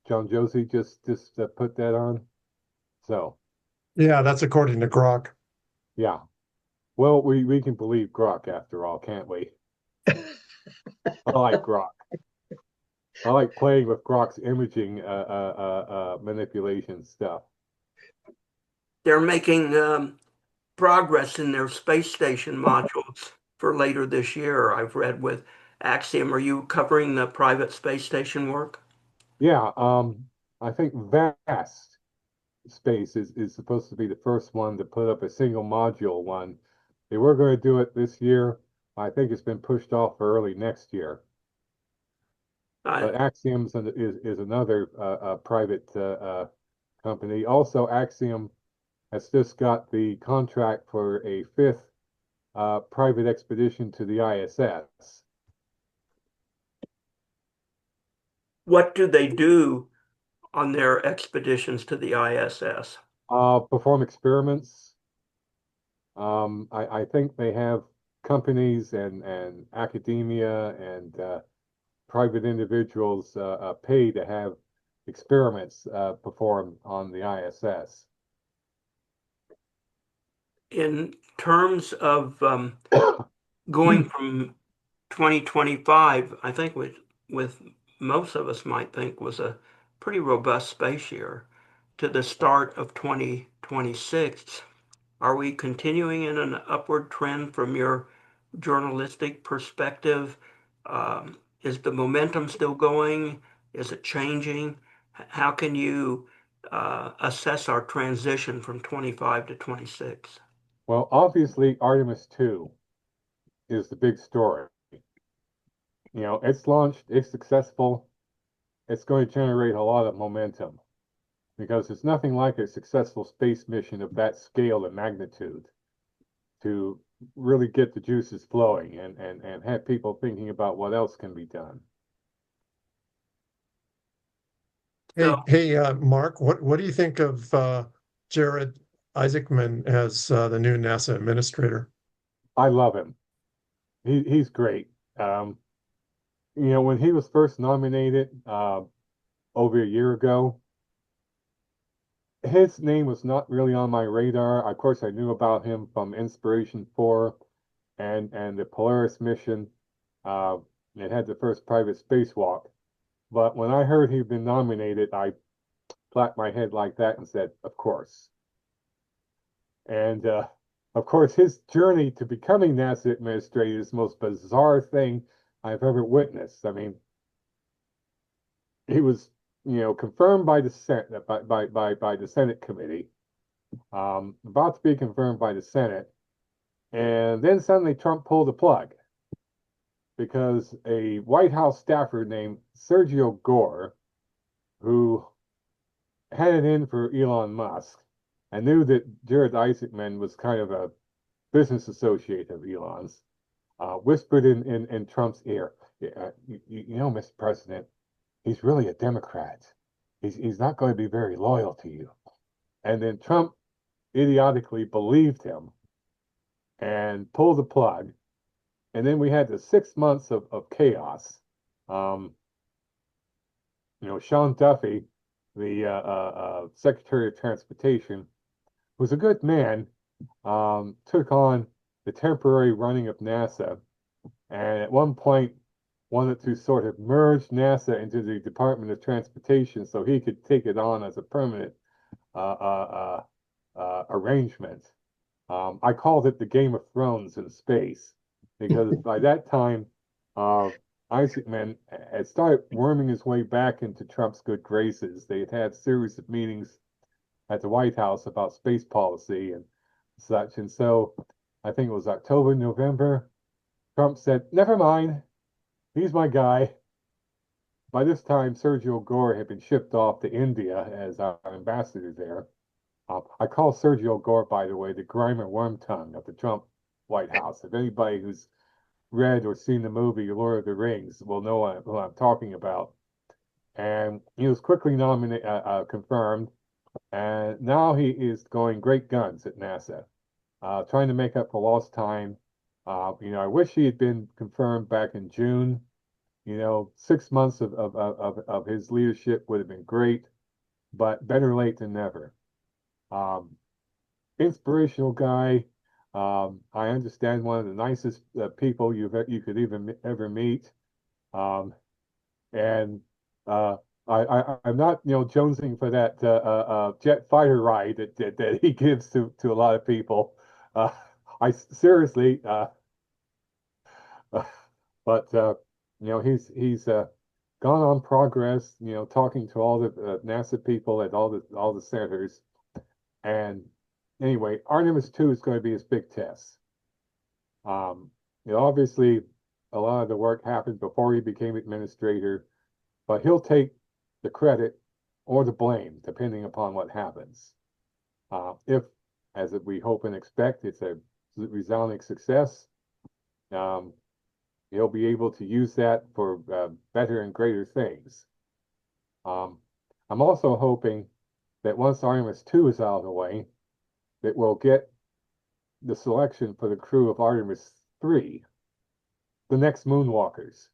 Speaker 2: John Josie just put that on. So
Speaker 3: Yeah, that's according to Grok.
Speaker 2: yeah. Well, we can believe Grok after all, can't we? I like Grok. I like playing with Grok's imaging manipulation stuff.
Speaker 1: They're making progress in their space station modules for later this year, I've read with Axiom. Are you covering the private space station work?
Speaker 2: Yeah, I think Vast Space is supposed to be the first one to put up a single module one. They were going to do it this year. I think it's been pushed off for early next year. But Axiom is another private company. Also, Axiom has just got the contract for a fifth private expedition to the ISS.
Speaker 1: What do they do on their expeditions to the ISS?
Speaker 2: Perform experiments. I think they have companies and academia and private individuals pay to have experiments performed on the ISS.
Speaker 1: In terms of going from 2025, I think with most of us might think was a pretty robust space year, to the start of 2026. Are we continuing in an upward trend from your journalistic perspective? Is the momentum still going? Is it changing? How can you assess our transition from 25 to 26?
Speaker 2: Well, obviously, Artemis II is the big story. It's launched, it's successful, it's going to generate a lot of momentum because there's nothing like a successful space mission of that scale and magnitude to really get the juices flowing and have people thinking about what else can be done.
Speaker 1: So,
Speaker 3: Hey, Mark, what do you think of Jared Isaacman as the new NASA administrator?
Speaker 2: I love him. He's great. When he was first nominated over a year ago, his name was not really on my radar. Of course, I knew about him from Inspiration 4 and the Polaris mission. Uh, it had the first private spacewalk. But when I heard he'd been nominated, I clapped my head like that and said, of course. And of course, his journey to becoming NASA administrator is the most bizarre thing I've ever witnessed. I mean, he was, confirmed by the Senate by the Senate committee, about to be confirmed by the Senate, and then suddenly Trump pulled the plug because a White House staffer named Sergio Gore, who had it in for Elon Musk and knew that Jared Isaacman was kind of a business associate of Elon's, whispered in Trump's ear, Mr. President, he's really a Democrat. He's not going to be very loyal to you. And then Trump idiotically believed him and pulled the plug. And then we had the 6 months of chaos. Um, Sean Duffy, the Secretary of Transportation, was a good man, took on the temporary running of NASA, and at one point wanted to sort of merge NASA into the Department of Transportation so he could take it on as a permanent arrangement. I called it the Game of Thrones in space because by that time, uh, Isaacman had started worming his way back into Trump's good graces. They had had a series of meetings at the White House about space policy and such. And so I think it was October, November, Trump said, never mind, he's my guy. By this time, Sergio Gore had been shipped off to India as our ambassador there. I call Sergio Gore, by the way, the Grimer Wormtongue of the Trump White House. If anybody who's read or seen the movie Lord of the Rings will know who I'm talking about. And he was quickly confirmed, and now he is going great guns at NASA, trying to make up for lost time. I wish he had been confirmed back in June. 6 months of his leadership would have been great, but better late than never. Inspirational guy. I understand one of the nicest people you could even ever meet. And I'm not jonesing for that jet fighter ride that he gives to a lot of people. I seriously, but he's gone on progress. Talking to all the NASA people at all the centers. And anyway, Artemis II is going to be his big test. Obviously, a lot of the work happened before he became administrator, but he'll take the credit or the blame, depending upon what happens. If, as we hope and expect, it's a resounding success, he'll be able to use that for better and greater things. I'm also hoping that once Artemis II is out of the way, that we'll get the selection for the crew of Artemis III, the next moonwalkers.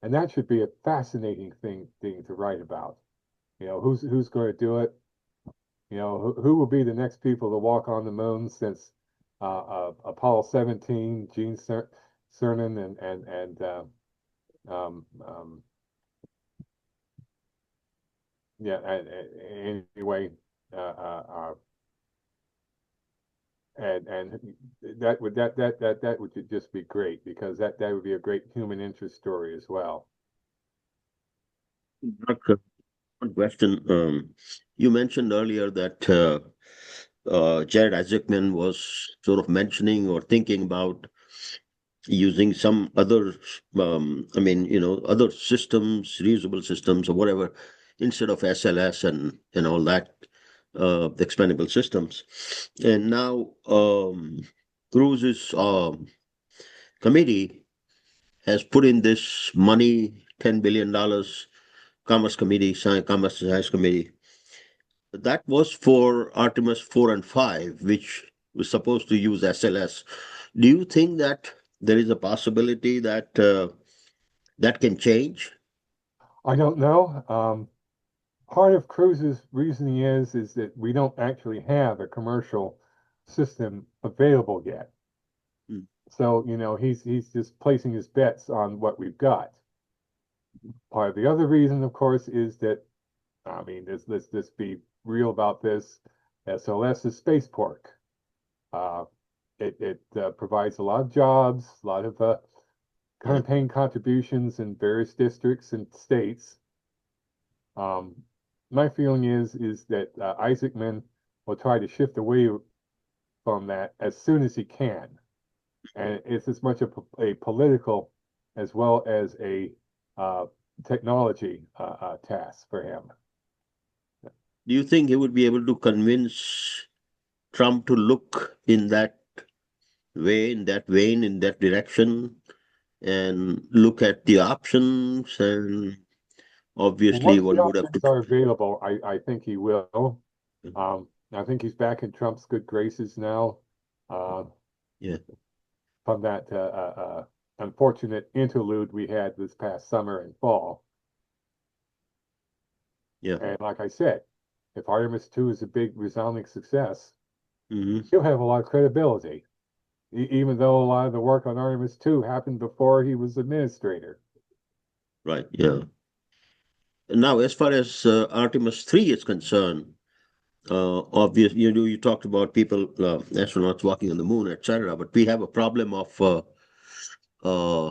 Speaker 2: And that should be a fascinating thing to write about. Who's going to do it? Who will be the next people to walk on the moon since Apollo 17, Gene Cernan and yeah. Anyway, and that would just be great because that would be a great human interest story as well.
Speaker 6: One question. You mentioned earlier that Jared Isaacman was sort of mentioning or thinking about using some other, other systems, reusable systems or whatever, instead of SLS and all that, expendable systems. And now Cruz's committee has put in this money, $10 billion, Commerce Science Committee. That was for Artemis 4 and 5, which was supposed to use SLS. Do you think that there is a possibility that that can change?
Speaker 2: I don't know. Part of Cruz's reasoning is that we don't actually have a commercial system available yet.
Speaker 6: Hmm.
Speaker 2: So, he's just placing his bets on what we've got. Part of the other reason, of course, is that, let's be real about this. SLS is space pork. It provides a lot of jobs, a lot of campaign contributions in various districts and states. My feeling is that Isaacman will try to shift away from that as soon as he can, and it's as much a political as well as a technology task for him.
Speaker 6: Do you think he would be able to convince Trump to look in that way, in that vein, in that direction, and look at the options? And obviously,
Speaker 2: Once the
Speaker 6: one would have to.
Speaker 2: options are available, I think he will. I think he's back in Trump's good graces now.
Speaker 6: Yeah.
Speaker 2: from that unfortunate interlude we had this past summer and fall.
Speaker 6: Yeah.
Speaker 2: And like I said, if Artemis II is a big resounding success,
Speaker 6: Hmm.
Speaker 2: he'll have a lot of credibility, even though a lot of the work on Artemis II happened before he was administrator.
Speaker 6: Right. Yeah. Now, as far as Artemis 3 is concerned, obviously, you talked about people, astronauts walking on the moon, etc. But we have a problem of uh,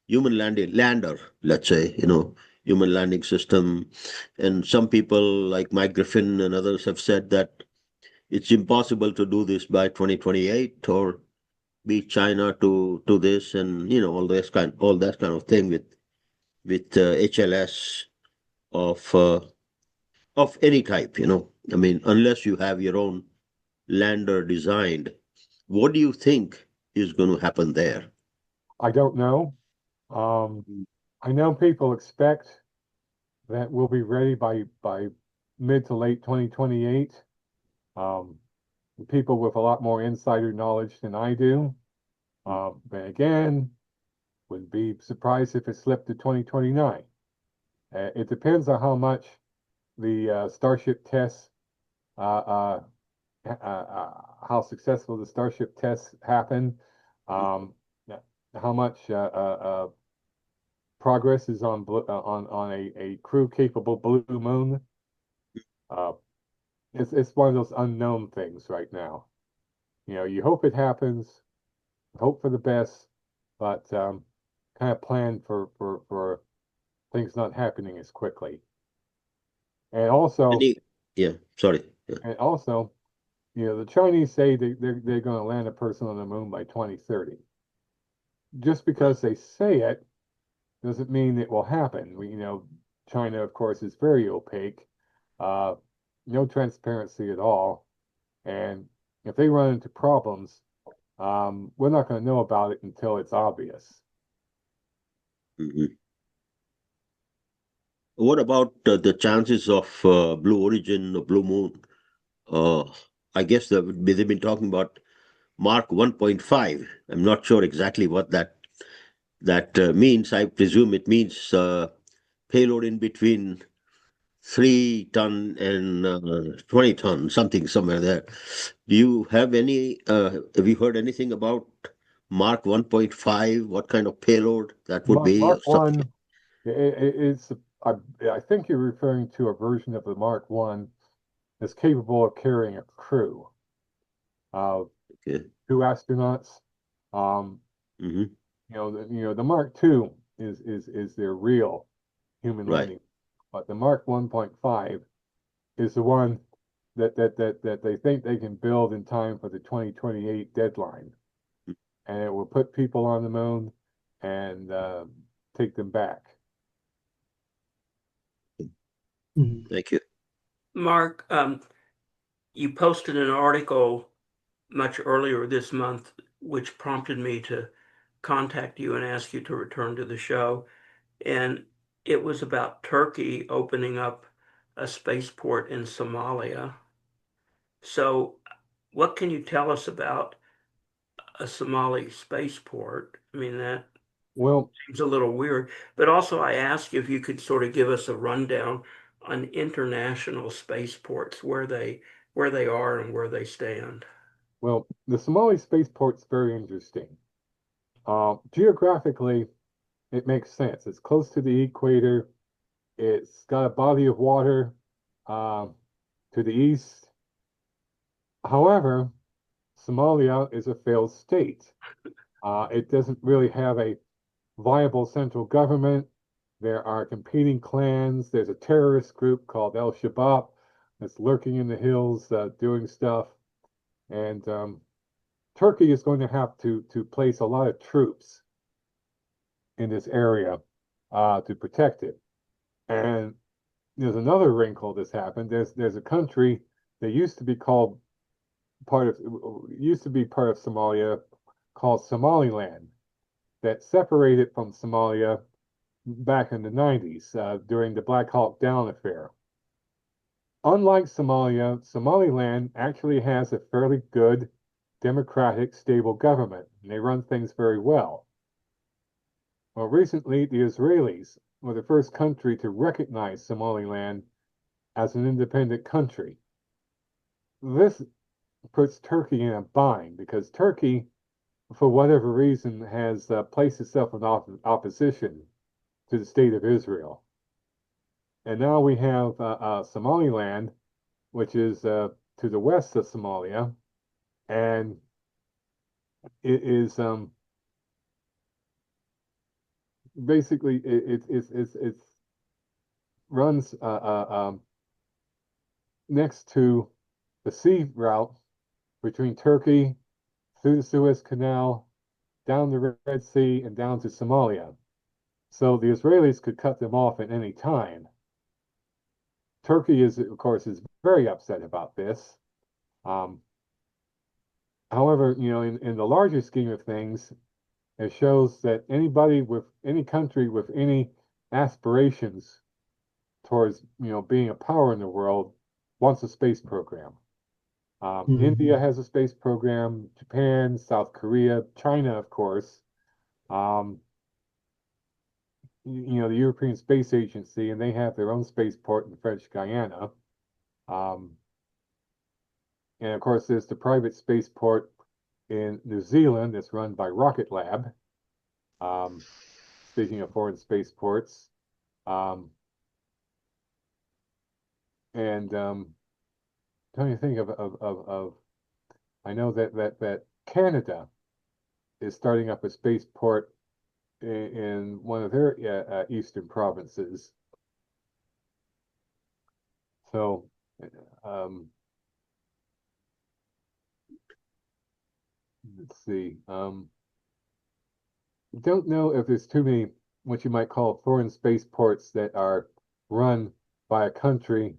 Speaker 6: human lander, let's say, human landing system. And some people like Mike Griffin and others have said that it's impossible to do this by 2028 or beat China to this, and all that kind of thing with HLS of any type. I mean, unless you have your own lander designed, what do you think is going to happen there?
Speaker 2: I don't know. Um, I know people expect that we'll be ready by mid to late 2028. Um, People with a lot more insider knowledge than I do. But again, wouldn't be surprised if it slipped to 2029. It depends on how much the Starship tests, uh, how successful the Starship tests happen, um, how much progress is on a crew capable blue moon. Uh, it's one of those unknown things right now. You hope it happens, hope for the best, but kind of plan for things not happening as quickly. And also,
Speaker 6: Any, yeah, sorry. Yeah.
Speaker 2: and also, the Chinese say they're going to land a person on the moon by 2030. Just
Speaker 6: Right.
Speaker 2: because they say it doesn't mean it will happen. China, of course, is very opaque, uh, no transparency at all. And if they run into problems, we're not going to know about it until it's obvious.
Speaker 6: Mhm. What about the chances of Blue Origin or Blue Moon? Uh, I guess they've been talking about Mark 1.5. I'm not sure exactly what that means. I presume it means payload in between 3 ton and 20 ton, something somewhere there. Do you have have you heard anything about Mark 1.5? What kind of payload that would be or
Speaker 2: Mark
Speaker 6: something?
Speaker 2: One, it's I think you're referring to a version of the Mark One that's capable of carrying a crew, uh,
Speaker 6: Okay.
Speaker 2: 2 astronauts. Um,
Speaker 6: Hmm.
Speaker 2: the Mark Two is their real human
Speaker 6: Right.
Speaker 2: landing, but the Mark 1.5 is the one that they think they can build in time for the 2028 deadline, and it will put people on the moon and take them back.
Speaker 3: Mhm.
Speaker 6: Thank you.
Speaker 1: Mark, you posted an article much earlier this month, which prompted me to contact you and ask you to return to the show. And it was about Turkey opening up a spaceport in Somalia. So, what can you tell us about a Somali spaceport? I mean, that
Speaker 2: Well,
Speaker 1: seems a little weird. But also, I asked you if you could sort of give us a rundown on international spaceports, where they are and where they stand.
Speaker 2: the Somali spaceport's very interesting. Geographically, it makes sense. It's close to the equator. It's got a body of water um, to the east. However, Somalia is a failed state. It doesn't really have a viable central government. There are competing clans. There's a terrorist group called Al Shabaab that's lurking in the hills doing stuff. And Turkey is going to have to place a lot of troops in this area to protect it. And there's another wrinkle that's happened. There's a country that used to be part of Somalia called Somaliland that separated from Somalia back in the 90s during the Black Hawk Down affair. Unlike Somalia, Somaliland actually has a fairly good democratic, stable government, and they run things very well. Well, recently, the Israelis were the first country to recognize Somaliland as an independent country. This puts Turkey in a bind because Turkey, for whatever reason, has placed itself in opposition to the state of Israel. And now we have Somaliland, which is to the west of Somalia, and it is basically it runs next to the sea route between Turkey, through the Suez Canal, down the Red Sea, and down to Somalia. So the Israelis could cut them off at any time. Turkey of course, is very upset about this. However, in the larger scheme of things, it shows that any country with any aspirations towards, being a power in the world wants a space program. India has a space program, Japan, South Korea, China, of course. The European Space Agency, and they have their own spaceport in French Guiana. And of course, there's the private spaceport in New Zealand that's run by Rocket Lab. Speaking of foreign spaceports. Trying to think of I know that Canada is starting up a spaceport in one of their eastern provinces. So, let's see. Don't know if there's too many what you might call foreign spaceports that are run by a country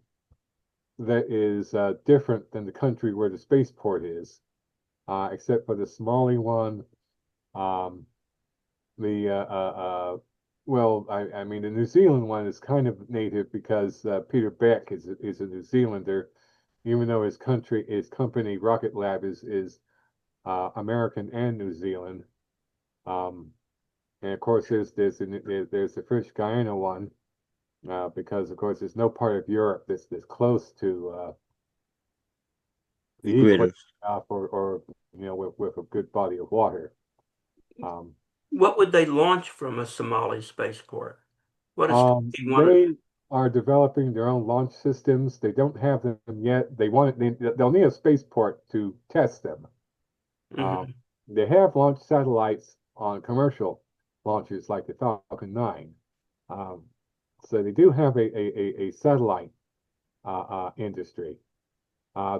Speaker 2: that is different than the country where the spaceport is, except for the Somali one. Well, I mean, the New Zealand one is kind of native because Peter Beck is a New Zealander, even though his company Rocket Lab is American and New Zealand. And of course, there's the French Guiana one, because of course there's no part of Europe that's close to the equator, or with a good body of water.
Speaker 1: What would they launch from a Somali spaceport? What is
Speaker 2: they are developing their own launch systems. They don't have them yet. They'll need a spaceport to test them. They have launched satellites on commercial launches like the Falcon 9. So they do have a satellite industry.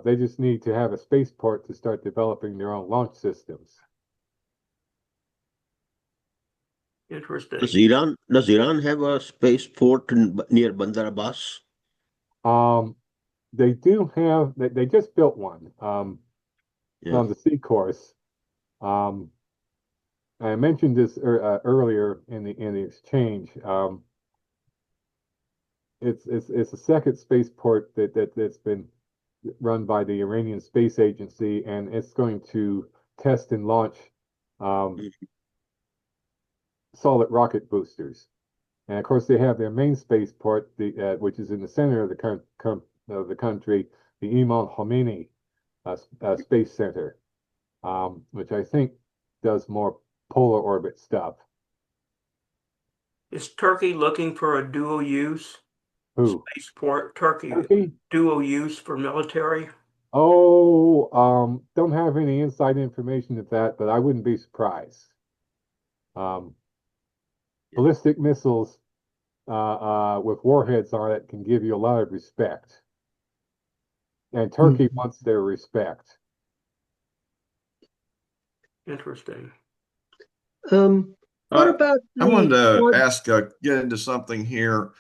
Speaker 2: They just need to have a spaceport to start developing their own launch systems.
Speaker 1: Interesting.
Speaker 6: Does Iran have a spaceport near Bandar Abbas?
Speaker 2: They do have. They just built one on the sea course. I mentioned this earlier in the exchange. It's a second spaceport that's been run by the Iranian Space Agency, and it's going to test and launch solid rocket boosters. And of course, they have their main spaceport, which is in the center of the country, the Imam Khomeini Space Center, which I think does more polar orbit stuff.
Speaker 1: Is Turkey looking for a dual use spaceport? Turkey dual use for military?
Speaker 2: Oh, don't have any inside information of that, but I wouldn't be surprised. Ballistic missiles with warheads on it can give you a lot of respect. And Turkey wants their respect.
Speaker 1: Interesting.
Speaker 4: What about
Speaker 7: I wanted to ask, get into something here.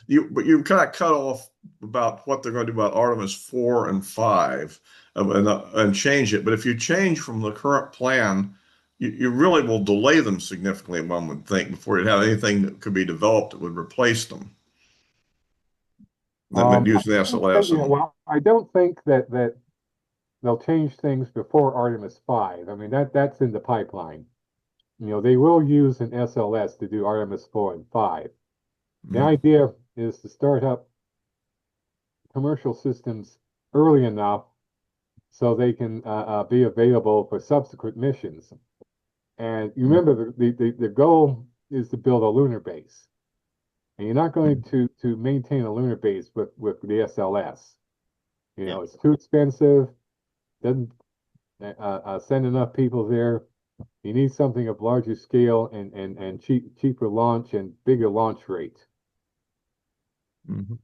Speaker 7: You kind of cut off about what they're going to do about Artemis 4 and 5 and change it. But if you change from the current plan, you really will delay them significantly, one would think, before you have anything that could be developed that would replace them. That using the SLS.
Speaker 2: Well, I don't think that they'll change things before Artemis 5. I mean, that's in the pipeline. They will use an SLS to do Artemis 4 and 5. The idea is to start up commercial systems early enough so they can be available for subsequent missions. And you remember the goal is to build a lunar base. And you're not going to maintain a lunar base with the SLS. It's too expensive, doesn't send enough people there. You need something of larger scale and cheaper launch and bigger launch rate.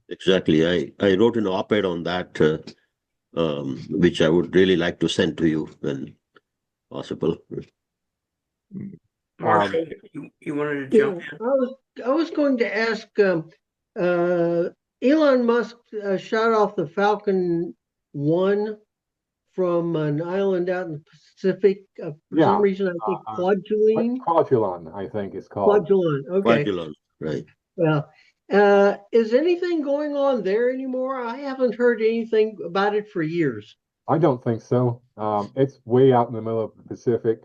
Speaker 6: Exactly. I wrote an op-ed on that, which I would really like to send to you when possible.
Speaker 1: Marshall, you wanted to jump in?
Speaker 4: I was going to ask, Elon Musk shot off the Falcon 1 from an island out in the Pacific. For some reason, I think Kwajalein.
Speaker 2: Kwajalein, I think it's called.
Speaker 4: Kwajalein, okay.
Speaker 6: Kwajalein, right.
Speaker 4: Well, is anything going on there anymore? I haven't heard anything about it for years.
Speaker 2: I don't think so. It's way out in the middle of the Pacific.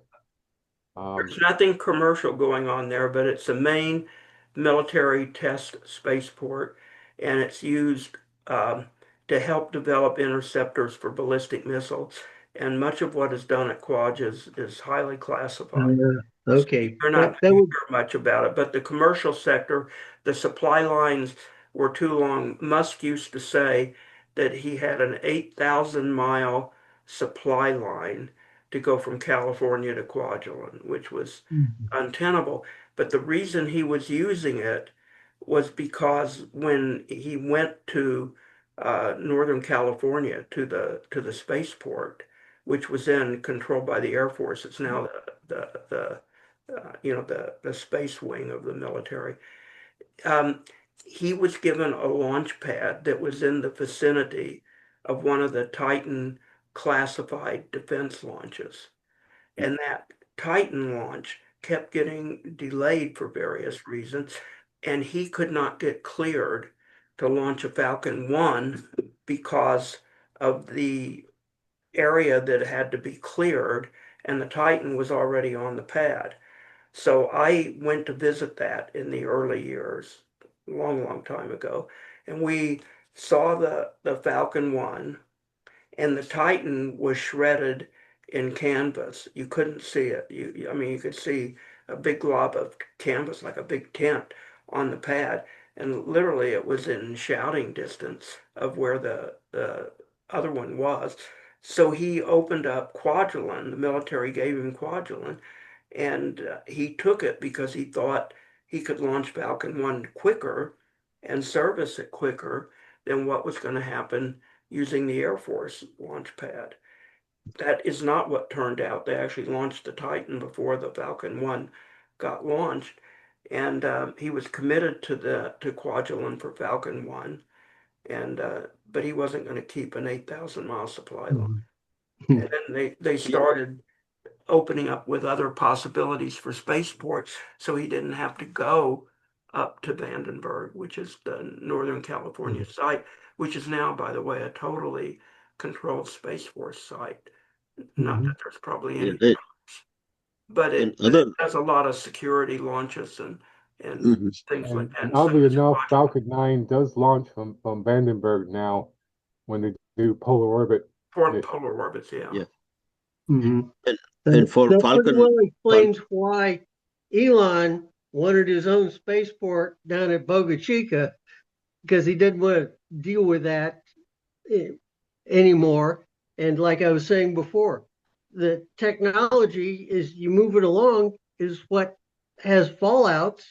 Speaker 1: There's nothing commercial going on there, but it's a main military test spaceport, and it's used to help develop interceptors for ballistic missiles. And much of what is done at Kwaj is highly classified.
Speaker 4: Okay.
Speaker 1: You're not going to hear much about it, but the commercial sector, the supply lines were too long. Musk used to say that he had an 8,000-mile supply line to go from California to Kwajalein, which was untenable. But the reason he was using it was because when he went to Northern California to the spaceport, which was then controlled by the Air Force, it's now the space wing of the military. He was given a launch pad that was in the vicinity of one of the Titan classified defense launches. And that Titan launch kept getting delayed for various reasons, and he could not get cleared to launch a Falcon 1 because of the area that had to be cleared, and the Titan was already on the pad. So I went to visit that in the early years, long time ago, and we saw the Falcon 1, and the Titan was shredded in canvas. You couldn't see it. You could see a big glob of canvas, like a big tent on the pad, and literally it was in shouting distance of where the other one was. So he opened up Kwajalein. The military gave him Kwajalein, and he took it because he thought he could launch Falcon 1 quicker and service it quicker than what was going to happen using the Air Force launch pad. That is not what turned out. They actually launched the Titan before the Falcon 1 got launched, and he was committed to Kwajalein for Falcon 1, and but he wasn't going to keep an 8,000-mile supply line. And then they started opening up with other possibilities for spaceports, so he didn't have to go up to Vandenberg, which is the Northern California site, which is now, by the way, a totally controlled Space Force site. Not that there's probably any problems, but it has a lot of security launches and things like that.
Speaker 2: And oddly enough, Falcon 9 does launch from Vandenberg now when they do polar orbit.
Speaker 1: Polar orbits, yeah.
Speaker 6: And for
Speaker 4: that
Speaker 6: Falcon,
Speaker 4: pretty well explains why Elon wanted his own spaceport down at Boca Chica, because he didn't want to deal with that anymore. And like I was saying before, the technology is, you move it along, is what has fallouts.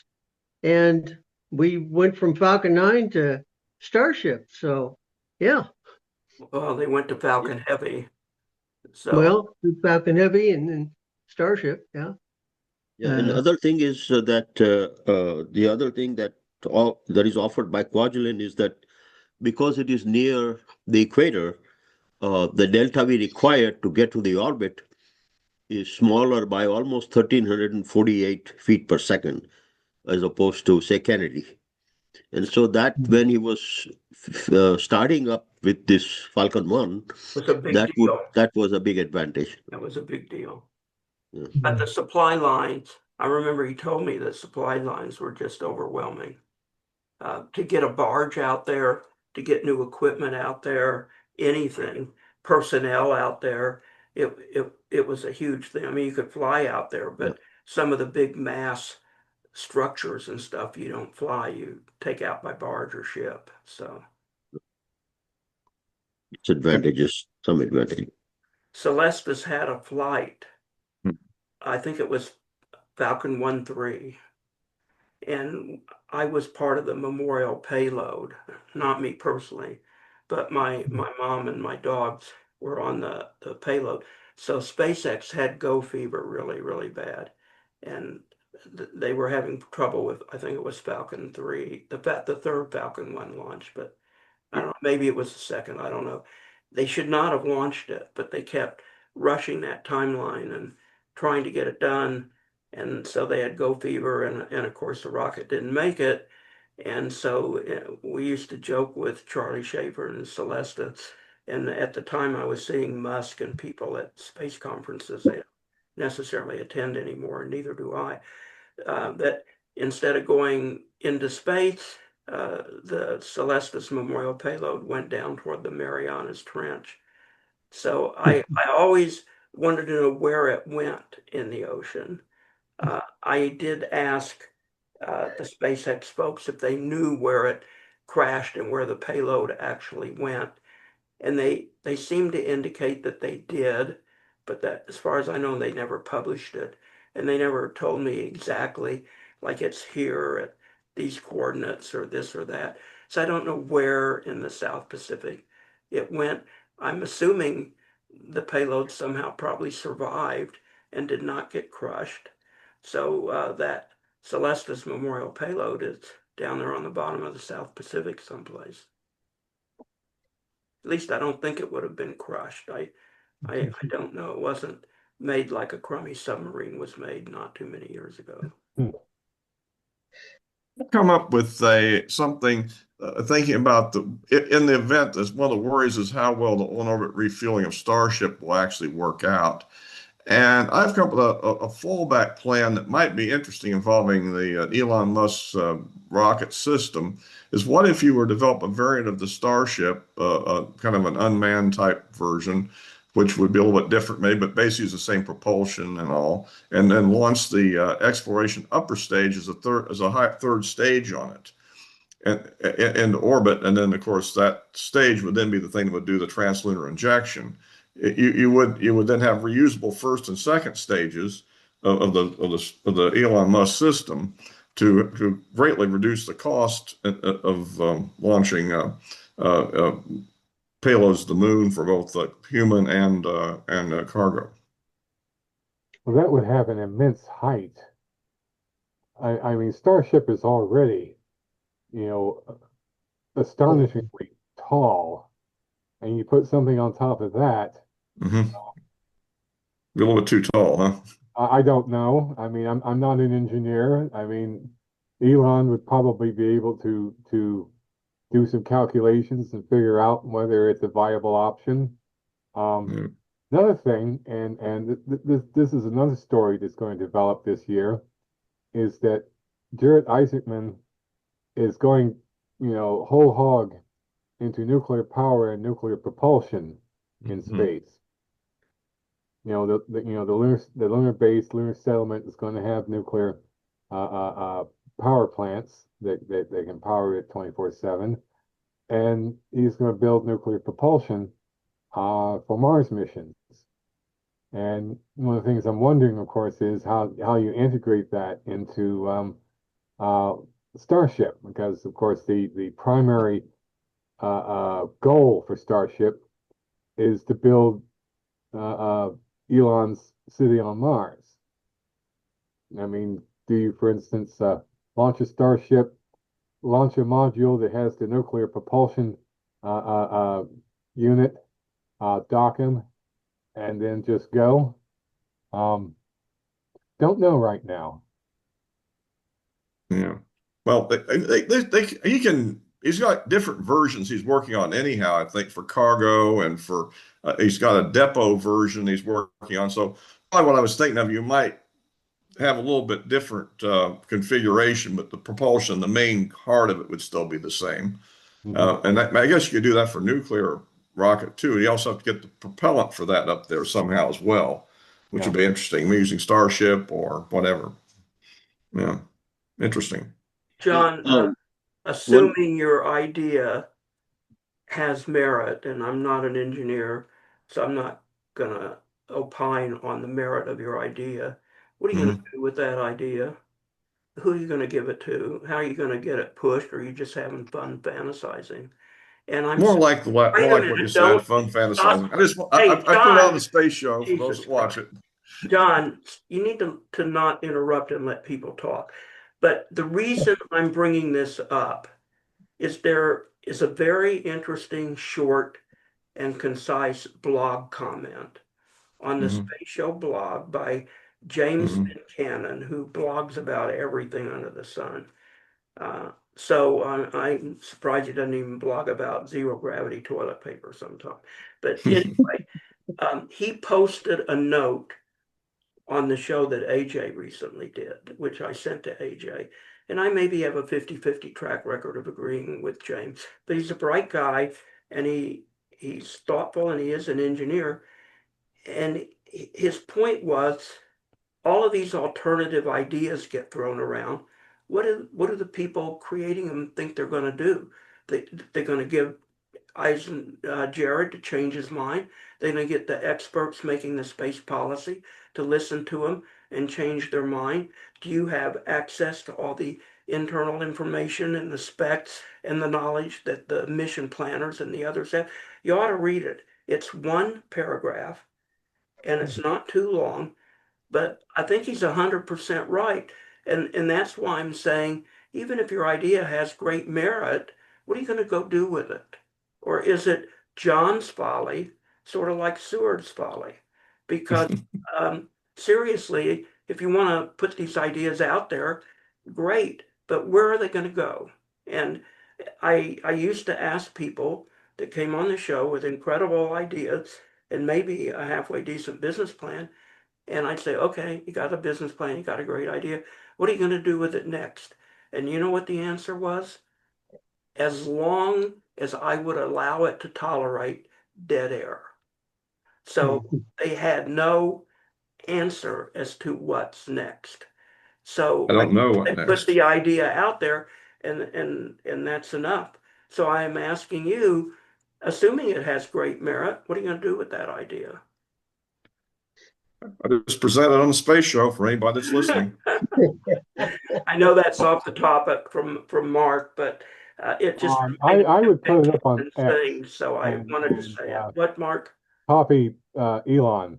Speaker 4: And we went from Falcon 9 to Starship. So, yeah.
Speaker 1: Well, they went to Falcon Heavy. So.
Speaker 4: Well, Falcon Heavy and then Starship, yeah.
Speaker 6: Yeah, and the other thing is that the other thing that is offered by Kwajalein is that because it is near the equator, the delta V required to get to the orbit is smaller by almost 1,348 feet per second, as opposed to, say, Kennedy. And so that when he was starting up with this Falcon 1,
Speaker 1: was a big deal.
Speaker 6: that was a big advantage.
Speaker 1: That was a big deal.
Speaker 6: Yeah.
Speaker 1: But the supply lines, I remember he told me the supply lines were just overwhelming. To get a barge out there, to get new equipment out there, anything, personnel out there, it was a huge thing. I mean, you could fly out there, but some of the big mass structures and stuff you don't fly, you take out by barge or ship. So
Speaker 6: It's advantages, some advantage.
Speaker 1: Celestis had a flight.
Speaker 7: Hmm.
Speaker 1: I think it was Falcon 1-3. And I was part of the memorial payload, not me personally, but my mom and my dogs were on the payload. So SpaceX had go fever really, really bad. And they were having trouble with, I think it was Falcon 3, the third Falcon 1 launch, but I don't know, maybe it was the second, I don't know. They should not have launched it, but they kept rushing that timeline and trying to get it done. And so they had go fever, and of course the rocket didn't make it. And so we used to joke with Charlie Schaefer and Celesta. And at the time I was seeing Musk and people at space conferences. They don't necessarily attend anymore, and neither do I. That instead of going into space, the Celestis Memorial payload went down toward the Marianas Trench. So I always wanted to know where it went in the ocean. I did ask the SpaceX folks if they knew where it crashed and where the payload actually went. And they seem to indicate that they did, but that as far as I know, they never published it. And they never told me exactly, like it's here at these coordinates or this or that. So I don't know where in the South Pacific it went. I'm assuming the payload somehow probably survived and did not get crushed. So that Celestis Memorial payload is down there on the bottom of the South Pacific someplace. At least I don't think it would have been crushed. I don't know. It wasn't made like a crummy submarine was made not too many years ago.
Speaker 7: Come up with something thinking about in the event as one of the worries is how well the on-orbit refueling of Starship will actually work out. And I've come up with a fallback plan that might be interesting involving the Elon Musk's rocket system. Is what if you were to develop a variant of the Starship, kind of an unmanned type version, which would be a little bit different, maybe, but basically use the same propulsion and all, and then launch the exploration upper stage as a third stage on it, and into orbit, and then of course that stage would then be the thing that would do the translunar injection. You would then have reusable first and second stages of the Elon Musk system to greatly reduce the cost of launching payloads to the moon for both human and cargo.
Speaker 2: Well, that would have an immense height. I mean, Starship is already, you know, astonishingly tall, and you put something on top of that.
Speaker 7: Mm-hmm. A little bit too tall, huh?
Speaker 2: I don't know. I mean, I'm not an engineer. I mean, Elon would probably be able to do some calculations and figure out whether it's a viable option.
Speaker 7: Yeah.
Speaker 2: Another thing, and this is another story that's going to develop this year, is that Jared Isaacman is going, whole hog into nuclear power and nuclear propulsion in
Speaker 7: Mhm.
Speaker 2: space. The lunar base, lunar settlement is going to have nuclear power plants that they can power it 24/7, and he's going to build nuclear propulsion for Mars missions. And one of the things I'm wondering, of course, is how you integrate that into Starship, because of course the primary goal for Starship is to build Elon's city on Mars. I mean, do you, for instance, launch a Starship, launch a module that has the nuclear propulsion unit, dock them, and then just go? Don't know right now.
Speaker 7: Yeah. Well, he can. He's got different versions he's working on anyhow. I think for cargo and for he's got a depot version he's working on. So probably what I was thinking of, you might have a little bit different configuration, but the propulsion, the main heart of it would still be the same. And I guess you could do that for nuclear rocket too. You also have to get the propellant for that up there somehow as well, which would be interesting. Maybe using Starship or whatever. Yeah, interesting.
Speaker 1: John,
Speaker 6: One,
Speaker 1: assuming your idea has merit, and I'm not an engineer, so I'm not gonna opine on the merit of your idea. What are you gonna
Speaker 7: Mhm.
Speaker 1: do with that idea? Who are you gonna give it to? How are you gonna get it pushed? Or are you just having fun fantasizing? And I'm
Speaker 7: More
Speaker 1: saying,
Speaker 7: like more
Speaker 1: wait a
Speaker 7: like what you
Speaker 1: minute,
Speaker 7: said,
Speaker 1: don't
Speaker 7: fun
Speaker 1: stop.
Speaker 7: fantasizing.
Speaker 1: Hey,
Speaker 7: I put it on
Speaker 1: John,
Speaker 7: the space show for those
Speaker 1: Jesus
Speaker 7: that watch
Speaker 1: Christ.
Speaker 7: it.
Speaker 1: John, you need to not interrupt and let people talk. But the reason I'm bringing this up is there is a very interesting, short, and concise blog comment on the
Speaker 7: Hmm.
Speaker 1: Space Show blog by James
Speaker 7: Hmm.
Speaker 1: Cannon, who blogs about everything under the sun. So I'm surprised he doesn't even blog about zero gravity toilet paper sometimes. But anyway, he posted a note on the show that AJ recently did, which I sent to AJ. And I maybe have a 50-50 track record of agreeing with James, but he's a bright guy and he's thoughtful and he is an engineer. And his point was all of these alternative ideas get thrown around. What do the people creating them think they're going to do? They're going to give Jared to change his mind. They're going to get the experts making the space policy to listen to him and change their mind. Do you have access to all the internal information and the specs and the knowledge that the mission planners and the others have? You ought to read it. It's one paragraph and it's not too long, but I think he's 100% right. And that's why I'm saying, even if your idea has great merit, what are you going to go do with it? Or is it John's folly, sort of like Seward's folly? Because seriously, if you want to put these ideas out there, great, but where are they going to go? And I used to ask people that came on the show with incredible ideas and maybe a halfway decent business plan, and I'd say, okay, you got a business plan, you got a great idea. What are you going to do with it next? And you know what the answer was? As long as I would allow it to tolerate dead air. So they had no answer as to what's next.
Speaker 7: I
Speaker 1: So I
Speaker 7: don't know
Speaker 1: they
Speaker 7: what
Speaker 1: put
Speaker 7: next.
Speaker 1: the idea out there and that's enough. So I am asking you, assuming it has great merit, what are you going to do with that idea?
Speaker 7: I just present it on the space show for anybody that's listening.
Speaker 1: I know that's off the topic from Mark, but it just reminded
Speaker 2: I
Speaker 1: me of
Speaker 2: would
Speaker 1: Big
Speaker 2: put it up on
Speaker 1: Captain
Speaker 2: X
Speaker 1: things, so I
Speaker 2: and
Speaker 1: wanted to say it. What, Mark?
Speaker 2: copy Elon.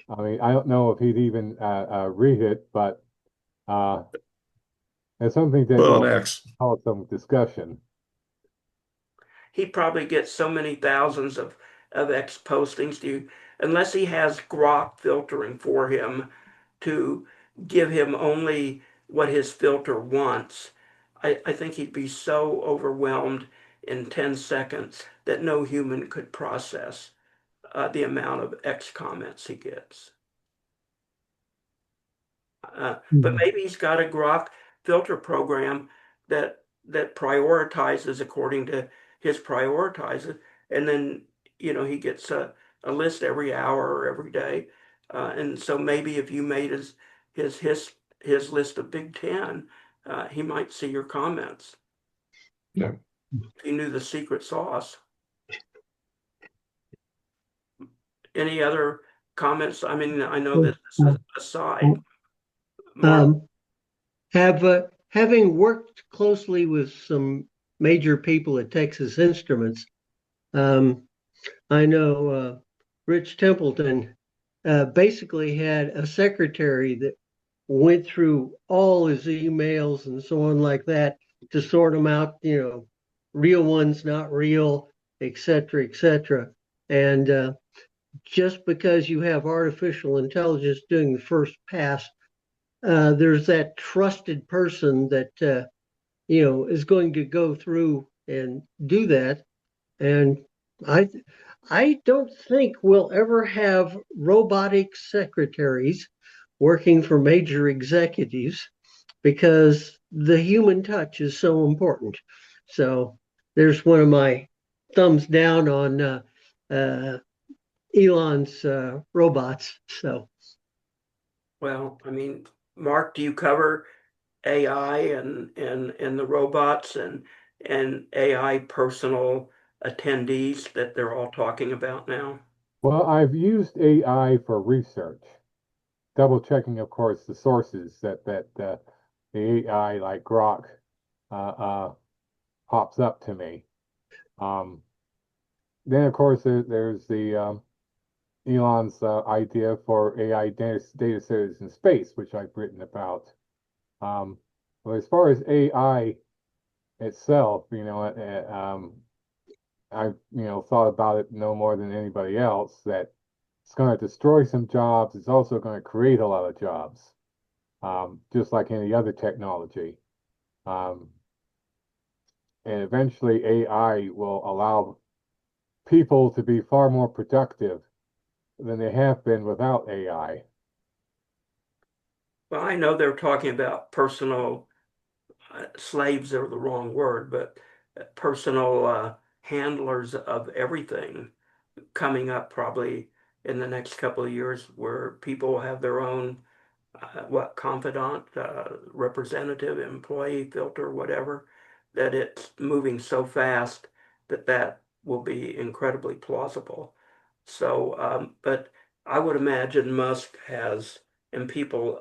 Speaker 2: I mean, I don't know if he'd even read it, but uh, it's something that
Speaker 7: Put on
Speaker 2: will
Speaker 7: X.
Speaker 2: cause some discussion.
Speaker 1: He probably gets so many thousands of X postings. Unless he has Grok filtering for him to give him only what his filter wants, I think he'd be so overwhelmed in 10 seconds that no human could process the amount of X comments he gets. But maybe he's got a Grok filter program that prioritizes according to his prioritizes, and then he gets a list every hour or every day, and so maybe if you made his his his list of Big Ten, he might see your comments.
Speaker 7: Yeah.
Speaker 1: If he knew the secret sauce. Any other comments? I mean, I know this is an aside. Mark.
Speaker 4: Um, having worked closely with some major people at Texas Instruments, I know Rich Templeton basically had a secretary that went through all his emails and so on like that to sort them out, real ones, not real, et cetera, et cetera. And just because you have artificial intelligence doing the first pass, there's that trusted person that is going to go through and do that. And I I don't think we'll ever have robotic secretaries working for major executives because the human touch is so important. So there's one of my thumbs down on Elon's robots. So
Speaker 1: Well, I mean, Mark, do you cover AI and the robots and AI personal attendees that they're all talking about now?
Speaker 2: Well, I've used AI for research, double checking, of course, the sources that the AI like Grok uh, uh, pops up to me. Um, then, of course, there's the Elon's idea for AI data centers in space, which I've written about. But as far as AI itself, I've thought about it no more than anybody else that it's going to destroy some jobs. It's also going to create a lot of jobs, just like any other technology. Um, and eventually, AI will allow people to be far more productive than they have been without AI.
Speaker 1: Well, I know they're talking about personal slaves are the wrong word, but personal handlers of everything coming up probably in the next couple of years where people will have their own confidant, representative, employee filter, whatever, that it's moving so fast that that will be incredibly plausible. So, but I would imagine Musk has, and people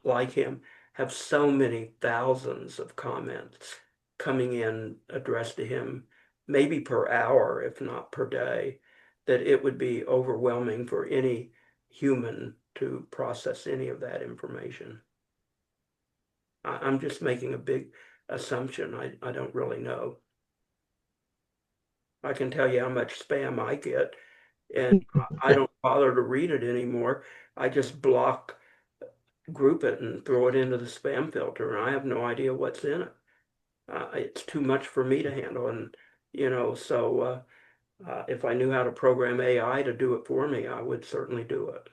Speaker 1: like him, have so many thousands of comments coming in addressed to him, maybe per hour, if not per day, that it would be overwhelming for any human to process any of that information. I'm just making a big assumption. I don't really know. I can tell you how much spam I get, and I don't bother to read it anymore. I just group it and throw it into the spam filter, and I have no idea what's in it. It's too much for me to handle, and so if I knew how to program AI to do it for me, I would certainly do it.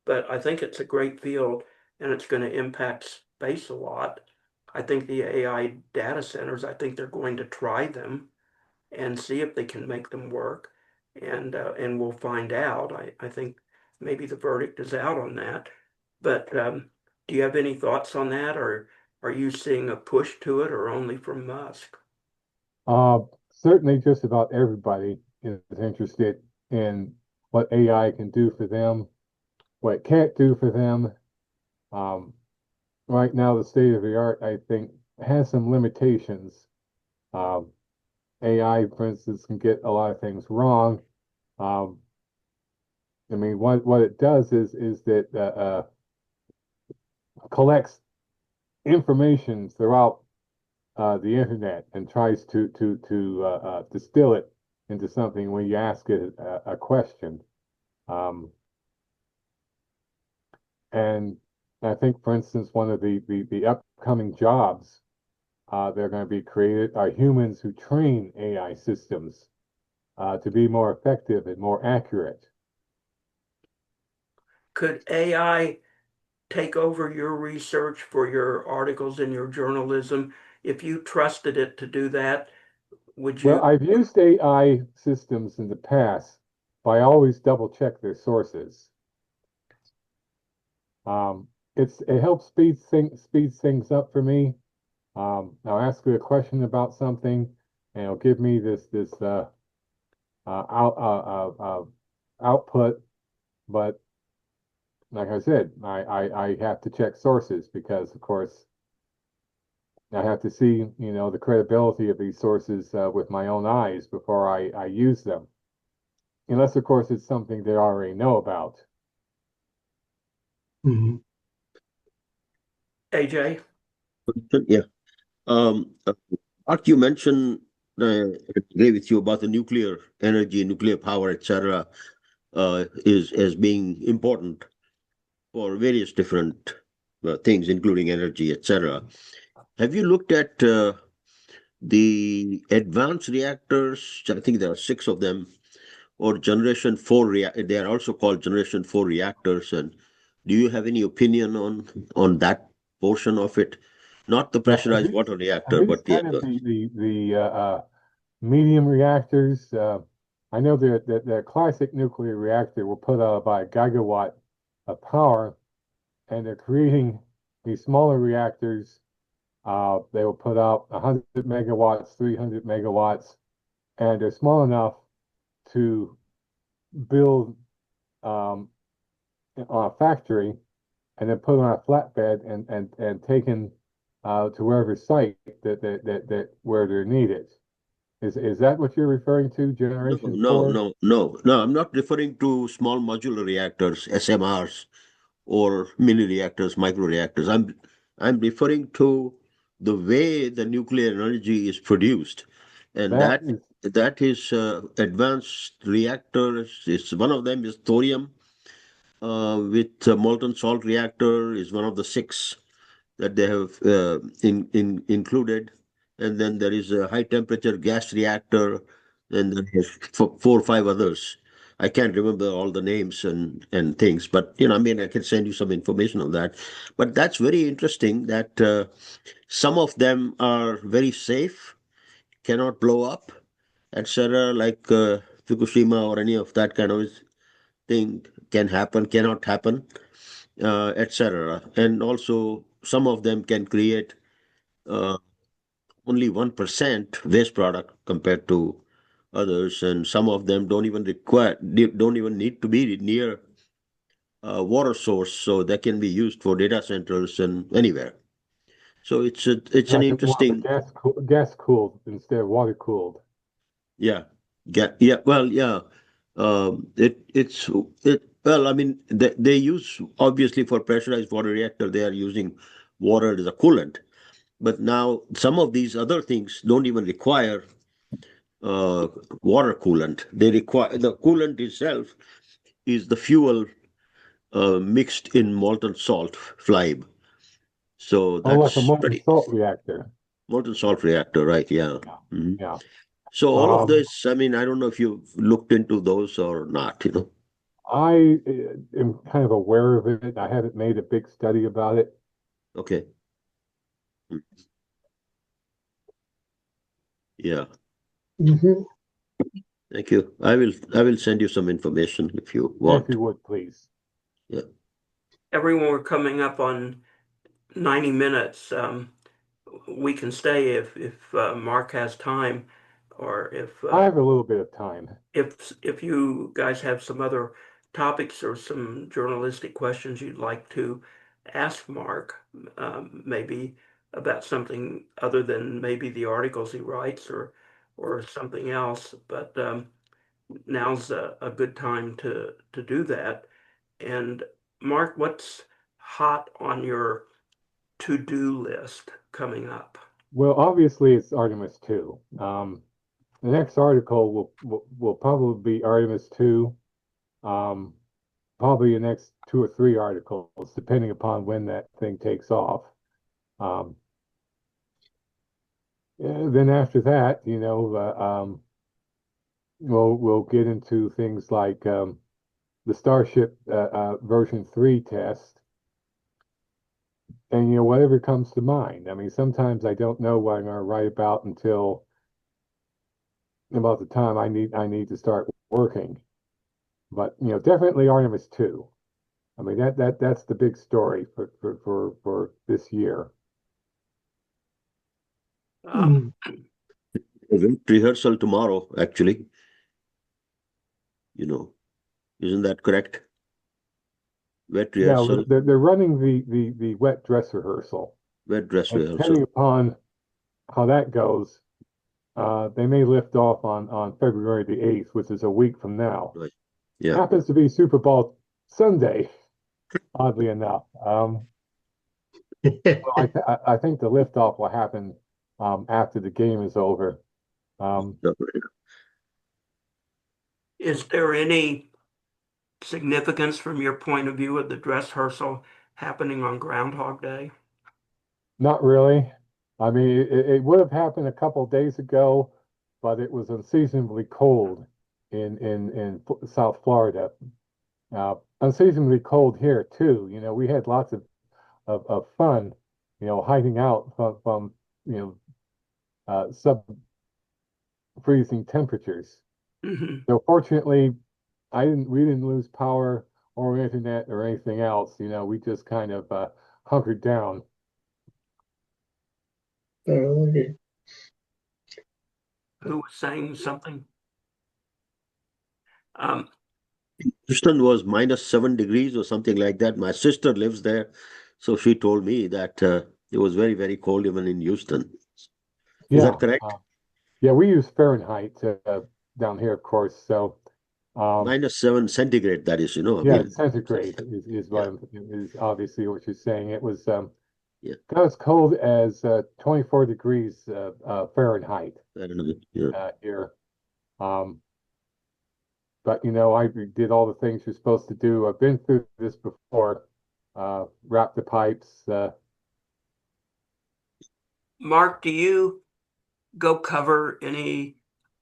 Speaker 1: But I think it's a great field, and it's going to impact space a lot. I think the AI data centers, I think they're going to try them and see if they can make them work, and we'll find out. I think maybe the verdict is out on that. But do you have any thoughts on that, or are you seeing a push to it, or only from Musk?
Speaker 2: Certainly, just about everybody is interested in what AI can do for them, what it can't do for them. Um, right now, the state of the art, I think, has some limitations. Um, AI, for instance, can get a lot of things wrong. Um, I mean, what it does is that collects information throughout the internet and tries to distill it into something when you ask it a question. Um, and I think, for instance, one of the upcoming jobs that are going to be created are humans who train AI systems to be more effective and more accurate.
Speaker 1: Could AI take over your research for your articles in your journalism? If you trusted it to do that, would
Speaker 2: Well,
Speaker 1: you?
Speaker 2: I've used AI systems in the past, but I always double check their sources. Um, it helps speeds things up for me. I'll ask you a question about something, and it'll give me this uh, out, uh, uh, uh, output. But like I said, I have to check sources because, of course, I have to see the credibility of these sources with my own eyes before I use them. Unless, of course, it's something they already know about.
Speaker 3: Mhm.
Speaker 1: AJ?
Speaker 6: Yeah. Uh, Art, you mentioned, I agree with you about the nuclear energy, nuclear power, etc., is as being important for various different things, including energy, etc. have you looked at the advanced reactors? I think there are six of them, or generation four they are also called generation four reactors. And do you have any opinion on that portion of it? Not the
Speaker 2: Now,
Speaker 6: pressurized water reactor,
Speaker 2: are these
Speaker 6: but the
Speaker 2: kind of
Speaker 6: advanced.
Speaker 2: the medium reactors? I know that the classic nuclear reactor will put out about a gigawatt of power, and they're creating these smaller reactors. They will put out 100 megawatts, 300 megawatts, and they're small enough to build um, on a factory and then put on a flatbed and taken to wherever site that where they're needed. Is that what you're referring to,
Speaker 6: No,
Speaker 2: Generation
Speaker 6: no,
Speaker 2: 4?
Speaker 6: no, no, no. I'm not referring to small modular reactors, SMRs, or mini reactors, micro reactors. I'm referring to the way the nuclear energy is produced, and
Speaker 2: That is
Speaker 6: that is advanced reactors. It's one of them is thorium with molten salt reactor is one of the six that they have included. And then there is a high temperature gas reactor, and then there's four or five others. I can't remember all the names and things, but I mean, I can send you some information on that. But that's very interesting that some of them are very safe, cannot blow up, etc. Like Fukushima or any of that kind of thing can happen, cannot happen, etc. And also, some of them can create uh, only 1% waste product compared to others, and some of them don't even need to be near a water source, so they can be used for data centers and anywhere. So it's an
Speaker 2: like it was
Speaker 6: interesting,
Speaker 2: gas cooled instead of water cooled.
Speaker 6: yeah, yeah, well, yeah. It's it well, I mean, they use obviously for pressurized water reactor, they are using water as a coolant. But now some of these other things don't even require uh, water coolant. They require the coolant itself is the fuel mixed in molten salt flame. So
Speaker 2: Oh, like a
Speaker 6: that's
Speaker 2: molten
Speaker 6: pretty
Speaker 2: salt reactor.
Speaker 6: molten salt reactor, right? Yeah.
Speaker 2: Yeah,
Speaker 6: Mhm.
Speaker 2: yeah.
Speaker 6: So all of
Speaker 2: Um,
Speaker 6: this, I mean, I don't know if you've looked into those or not.
Speaker 2: I am kind of aware of it. I haven't made a big study about it.
Speaker 6: Okay. Mm. Yeah.
Speaker 4: Mhm.
Speaker 6: Thank you. I will send you some information if you
Speaker 2: If
Speaker 6: want.
Speaker 2: you would, please.
Speaker 6: Yeah.
Speaker 1: Everyone, we're coming up on 90 minutes. We can stay if Mark has time, or
Speaker 2: I have a little bit of time.
Speaker 1: if you guys have some other topics or some journalistic questions you'd like to ask Mark, maybe about something other than maybe the articles he writes or something else. But now's a good time to do that. And Mark, what's hot on your to-do list coming up?
Speaker 2: Well, obviously it's Artemis 2. The next article will probably be Artemis 2. Um, Probably the next two or three articles, depending upon when that thing takes off. Um, then after that, we'll get into things like the Starship version 3 test, and whatever comes to mind. I mean, sometimes I don't know what I'm going to write about until about the time I need to start working. But definitely Artemis 2. I mean that's the big story for this year.
Speaker 1: Um,
Speaker 6: Rehearsal tomorrow, actually. Isn't that correct? Wet
Speaker 2: Yeah,
Speaker 6: rehearsal,
Speaker 2: they're running the wet dress rehearsal,
Speaker 6: wet dress
Speaker 2: and depending
Speaker 6: rehearsal.
Speaker 2: upon how that goes, they may lift off on February the 8th, which is a week from now.
Speaker 6: Right. Yeah.
Speaker 2: Happens to be Super Bowl Sunday, oddly enough. Well, I think the liftoff will happen after the game is over. Um,
Speaker 1: is there any significance from your point of view of the dress rehearsal happening on Groundhog Day?
Speaker 2: Not really. I mean, it would have happened a couple of days ago, but it was unseasonably cold in South Florida. Unseasonably cold here too. You know, we had lots of fun, you know, hiding out from you know sub freezing temperatures.
Speaker 1: Hmm.
Speaker 2: So fortunately, we didn't lose power or internet or anything else. You know, we just kind of hunkered down.
Speaker 4: Okay.
Speaker 1: Who was saying something? Um,
Speaker 6: Houston was -7 degrees or something like that. My sister lives there, so she told me that it was very, very cold even in Houston. Is that
Speaker 2: Yeah,
Speaker 6: correct?
Speaker 2: yeah, we use Fahrenheit down here, of course. So, um,
Speaker 6: -7 centigrade, that is, I
Speaker 2: yeah,
Speaker 6: mean,
Speaker 2: centigrade is
Speaker 6: yeah,
Speaker 2: is obviously what you're saying. It was
Speaker 6: yeah,
Speaker 2: got as cold as 24 degrees Fahrenheit
Speaker 6: I don't know. Yeah.
Speaker 2: here. Um, but you know, I did all the things you're supposed to do. I've been through this before. Wrap the pipes.
Speaker 1: Mark, do you go cover any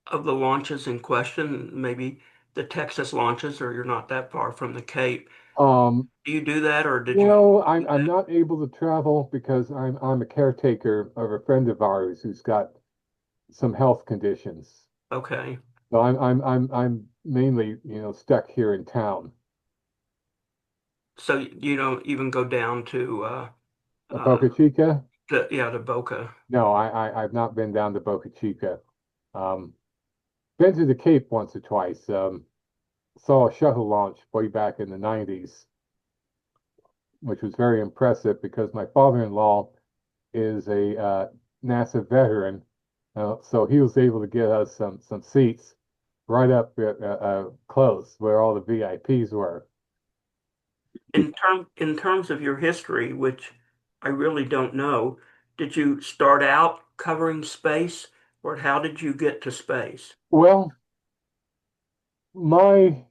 Speaker 1: of the launches in question? Maybe the Texas launches, or you're not that far from the Cape.
Speaker 2: Um,
Speaker 1: Do you do that, or did
Speaker 2: you
Speaker 1: you
Speaker 2: know,
Speaker 1: do
Speaker 2: I'm
Speaker 1: that?
Speaker 2: not able to travel because I'm a caretaker of a friend of ours who's got some health conditions.
Speaker 1: Okay.
Speaker 2: So I'm mainly, you know, stuck here in town.
Speaker 1: So you don't even go down uh
Speaker 2: Boca Chica?
Speaker 1: to Boca.
Speaker 2: No, I've not been down to Boca Chica. Um, been to the Cape once or twice. Saw a shuttle launch way back in the 90s, which was very impressive because my father-in-law is a NASA veteran, so he was able to get us some seats right up close where all the VIPs were.
Speaker 1: In terms of your history, which I really don't know, did you start out covering space, or how did you get to space?
Speaker 2: Well, my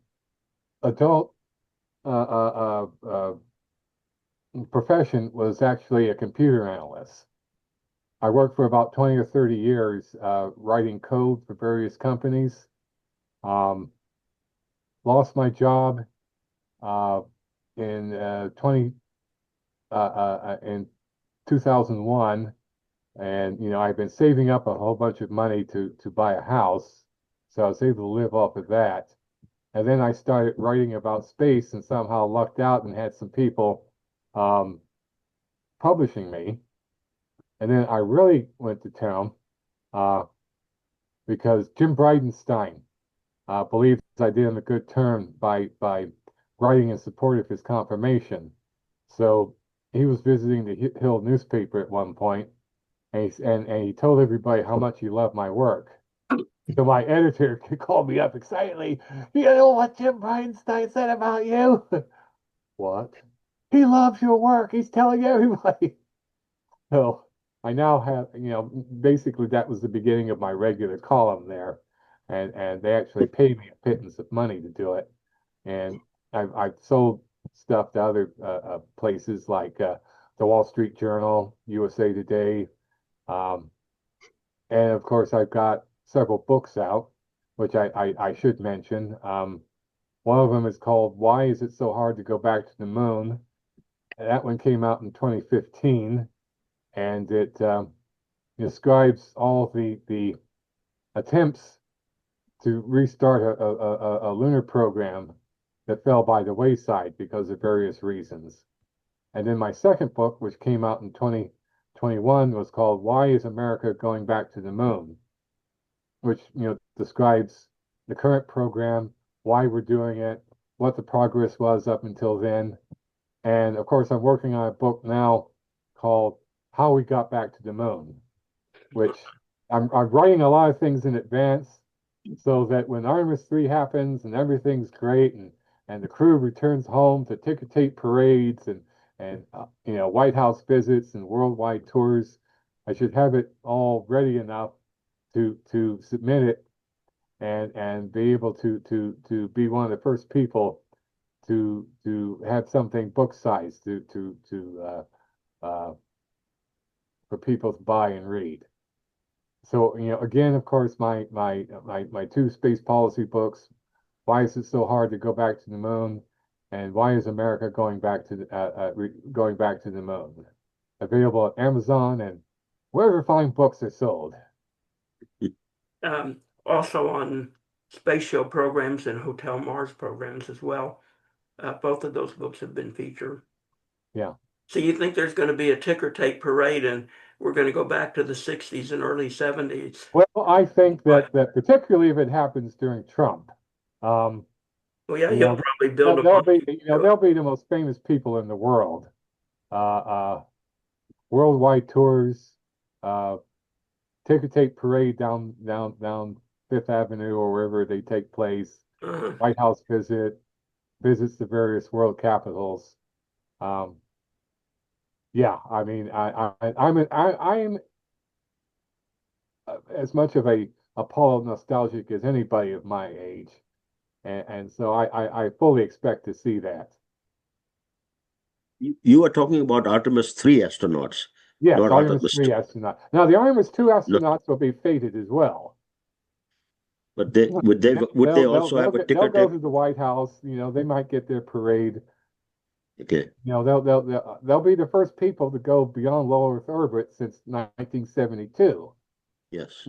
Speaker 2: adult profession was actually a computer analyst. I worked for about 20 or 30 years writing code for various companies. Um, Lost my job uh, in 2001, and you know I've been saving up a whole bunch of money to buy a house, so I was able to live off of that. And then I started writing about space, and somehow lucked out and had some people um, publishing me. And then I really went to town uh, because Jim Bridenstine believes I did him a good turn by writing in support of his confirmation. So he was visiting the Hill newspaper at one point, and he told everybody how much he loved my work. So my editor called me up excitedly. You know what Jim Bridenstine said about you? What? He loves your work. He's telling everybody. So I now have, you know, basically that was the beginning of my regular column there, and they actually paid me a pittance of money to do it, and I've sold stuff to other places like the Wall Street Journal, USA Today, um, and of course I've got several books out, which I should mention. One of them is called "Why Is It So Hard to Go Back to the Moon?" And that one came out in 2015, and it describes all the attempts to restart a lunar program that fell by the wayside because of various reasons. And then my second book, which came out in 2021, was called Why is America Going Back to the Moon? Which, you know, describes the current program, why we're doing it, what the progress was up until then. And of course, I'm working on a book now called How We Got Back to the Moon, which I'm writing a lot of things in advance so that when Artemis 3 happens and everything's great and the crew returns home to ticker tape parades and you know White House visits and worldwide tours, I should have it all ready enough to submit it and be able to be one of the first people to have something book sized to for people to buy and read. So, again, of course, my two space policy books, Why Is It So Hard to Go Back to the Moon? And Why Is America Going Back to the Moon? Available at Amazon and wherever fine books are sold.
Speaker 1: Also on space show programs and Hotel Mars programs as well. Both of those books have been featured.
Speaker 2: Yeah.
Speaker 1: So you think there's going to be a ticker tape parade and we're going to go back to the 60s and early 70s?
Speaker 2: Well, I think that particularly if it happens during Trump,
Speaker 1: well, yeah,
Speaker 2: you
Speaker 1: he'll
Speaker 2: know,
Speaker 1: probably build
Speaker 2: they'll
Speaker 1: a
Speaker 2: be they'll be the most famous people in the world. Worldwide tours, ticker tape parade down Fifth Avenue or wherever they take place. White House visits the various world capitals. Yeah, I mean, I'm as much of a Apollo nostalgic as anybody of my age, and so I fully expect to see that.
Speaker 6: You are talking about Artemis 3 astronauts,
Speaker 2: Yes,
Speaker 6: not
Speaker 2: Artemis
Speaker 6: Artemis
Speaker 2: 3 astronauts. Now, the Artemis 2
Speaker 6: No,
Speaker 2: astronauts will be fated as well.
Speaker 6: but would they also have a
Speaker 2: They'll
Speaker 6: ticker
Speaker 2: go
Speaker 6: tape?
Speaker 2: to the White House. They might get their parade.
Speaker 6: Okay.
Speaker 2: They'll be the first people to go beyond low Earth orbit since 1972.
Speaker 6: Yes.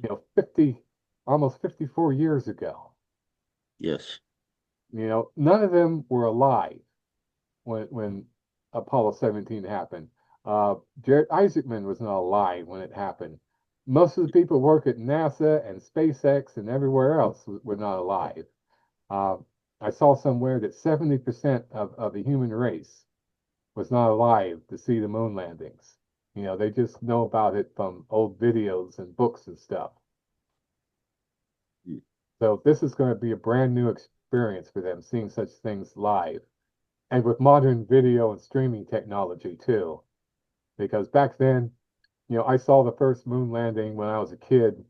Speaker 2: almost 54 years ago.
Speaker 6: Yes.
Speaker 2: None of them were alive when Apollo 17 happened. Jared Isaacman was not alive when it happened. Most of the people who work at NASA and SpaceX and everywhere else were not alive. I saw somewhere that 70% of the human race was not alive to see the moon landings. They just know about it from old videos and books and stuff. So this is going to be a brand new experience for them, seeing such things live. And with modern video and streaming technology too. Because back then, I saw the first moon landing when I was a kid,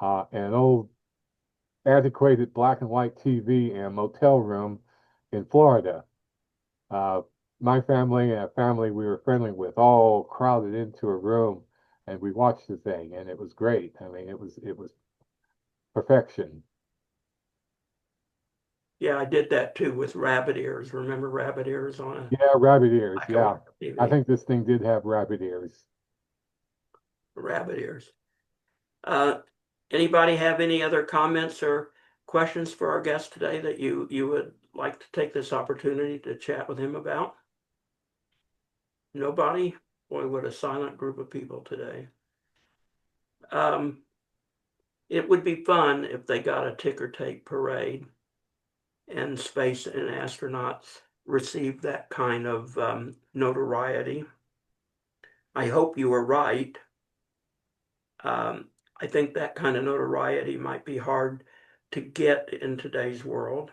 Speaker 2: in an old antiquated black and white TV in a motel room in Florida. My family and a family we were friendly with all crowded into a room and we watched the thing and it was great. I mean, it was perfection.
Speaker 1: Yeah, I did that too with rabbit ears. Remember rabbit ears on a
Speaker 2: Yeah, rabbit ears.
Speaker 1: black and
Speaker 2: Yeah.
Speaker 1: white TV?
Speaker 2: I think this thing did have rabbit ears.
Speaker 1: Rabbit ears. Anybody have any other comments or questions for our guest today that you would like to take this opportunity to chat with him about? Nobody? Boy, what a silent group of people today. It would be fun if they got a ticker tape parade and space and astronauts received that kind of notoriety. I hope you were right. I think that kind of notoriety might be hard to get in today's world,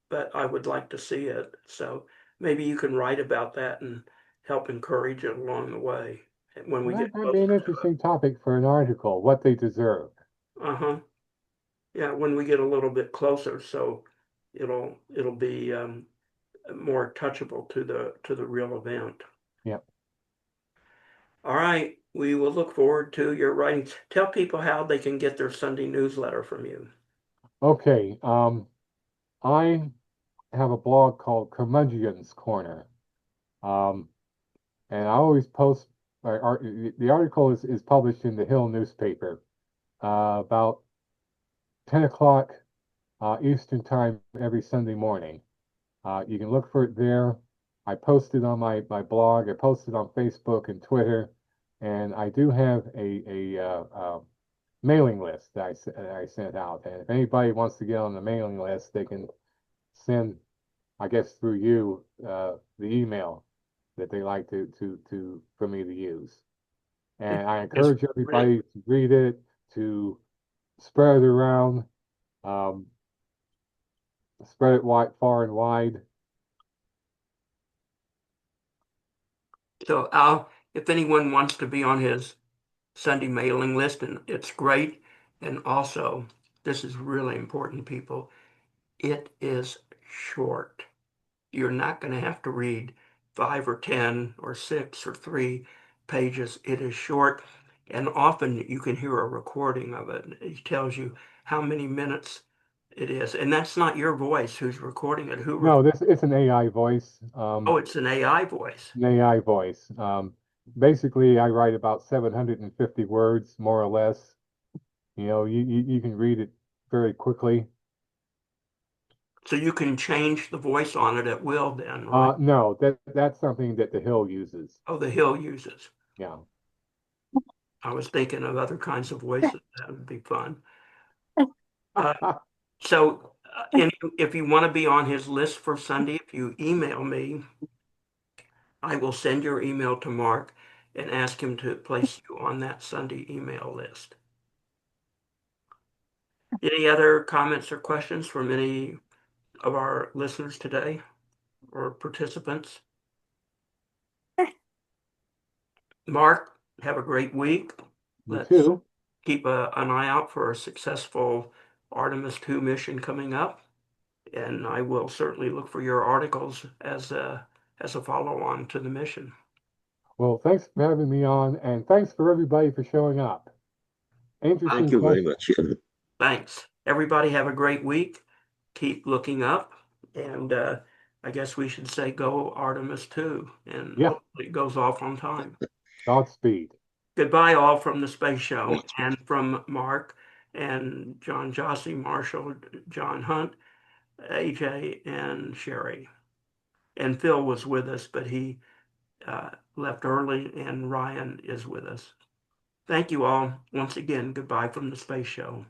Speaker 1: but I would like to see it. So maybe you can write about that and help encourage it along the way when we get
Speaker 2: That might be an
Speaker 1: closer.
Speaker 2: interesting topic for an article, what they deserve.
Speaker 1: Yeah, when we get a little bit closer, so it'll be more touchable to the real event.
Speaker 2: Yep.
Speaker 1: All right, we will look forward to your writings. Tell people how they can get their Sunday newsletter from you.
Speaker 2: Okay. I have a blog called Curmudgeon's Corner. And I always post the article is published in the Hill newspaper about 10 o'clock Eastern time every Sunday morning. You can look for it there. I post it on my blog. I post it on Facebook and Twitter. And I do have a mailing list that I sent out. And if anybody wants to get on the mailing list, they can send, I guess, through you the email that they like for me to use. And I encourage everybody to read it, to spread it around, spread it far and wide.
Speaker 1: So Al, if anyone wants to be on his Sunday mailing list, and it's great. And also, this is really important, people. It is short. You're not going to have to read 5 or 10 or 6 or 3 pages. It is short, and often you can hear a recording of it. It tells you how many minutes it is, and that's not your voice who's recording it.
Speaker 2: No, it's an AI voice.
Speaker 1: Oh, it's an AI voice.
Speaker 2: An AI voice. Basically, I write about 750 words, more or less. You know, you can read it very quickly.
Speaker 1: So you can change the voice on it at will then, right?
Speaker 2: No, that's something that the Hill uses.
Speaker 1: Oh, the Hill uses.
Speaker 2: Yeah.
Speaker 1: I was thinking of other kinds of voices. That would be fun. So if you want to be on his list for Sunday, if you email me, I will send your email to Mark and ask him to place you on that Sunday email list. Any other comments or questions from any of our listeners today or participants? Mark, have a great week.
Speaker 2: You
Speaker 1: Let's
Speaker 2: too.
Speaker 1: keep an eye out for a successful Artemis II mission coming up. And I will certainly look for your articles as a follow-on to the mission.
Speaker 2: Well, thanks for having me on, and thanks for everybody for showing up. Interesting
Speaker 6: Thank you very
Speaker 2: question.
Speaker 6: much.
Speaker 1: Thanks. Everybody have a great week. Keep looking up. And I guess we should say go Artemis II. And
Speaker 2: Yeah.
Speaker 1: hopefully it goes off on time.
Speaker 2: Godspeed.
Speaker 1: Goodbye all from the space show and from Mark and John Jossie, Marshall, John Hunt, AJ, and Sherry. And Phil was with us, but he left early, and Ryan is with us. Thank you all. Once again, goodbye from the space show.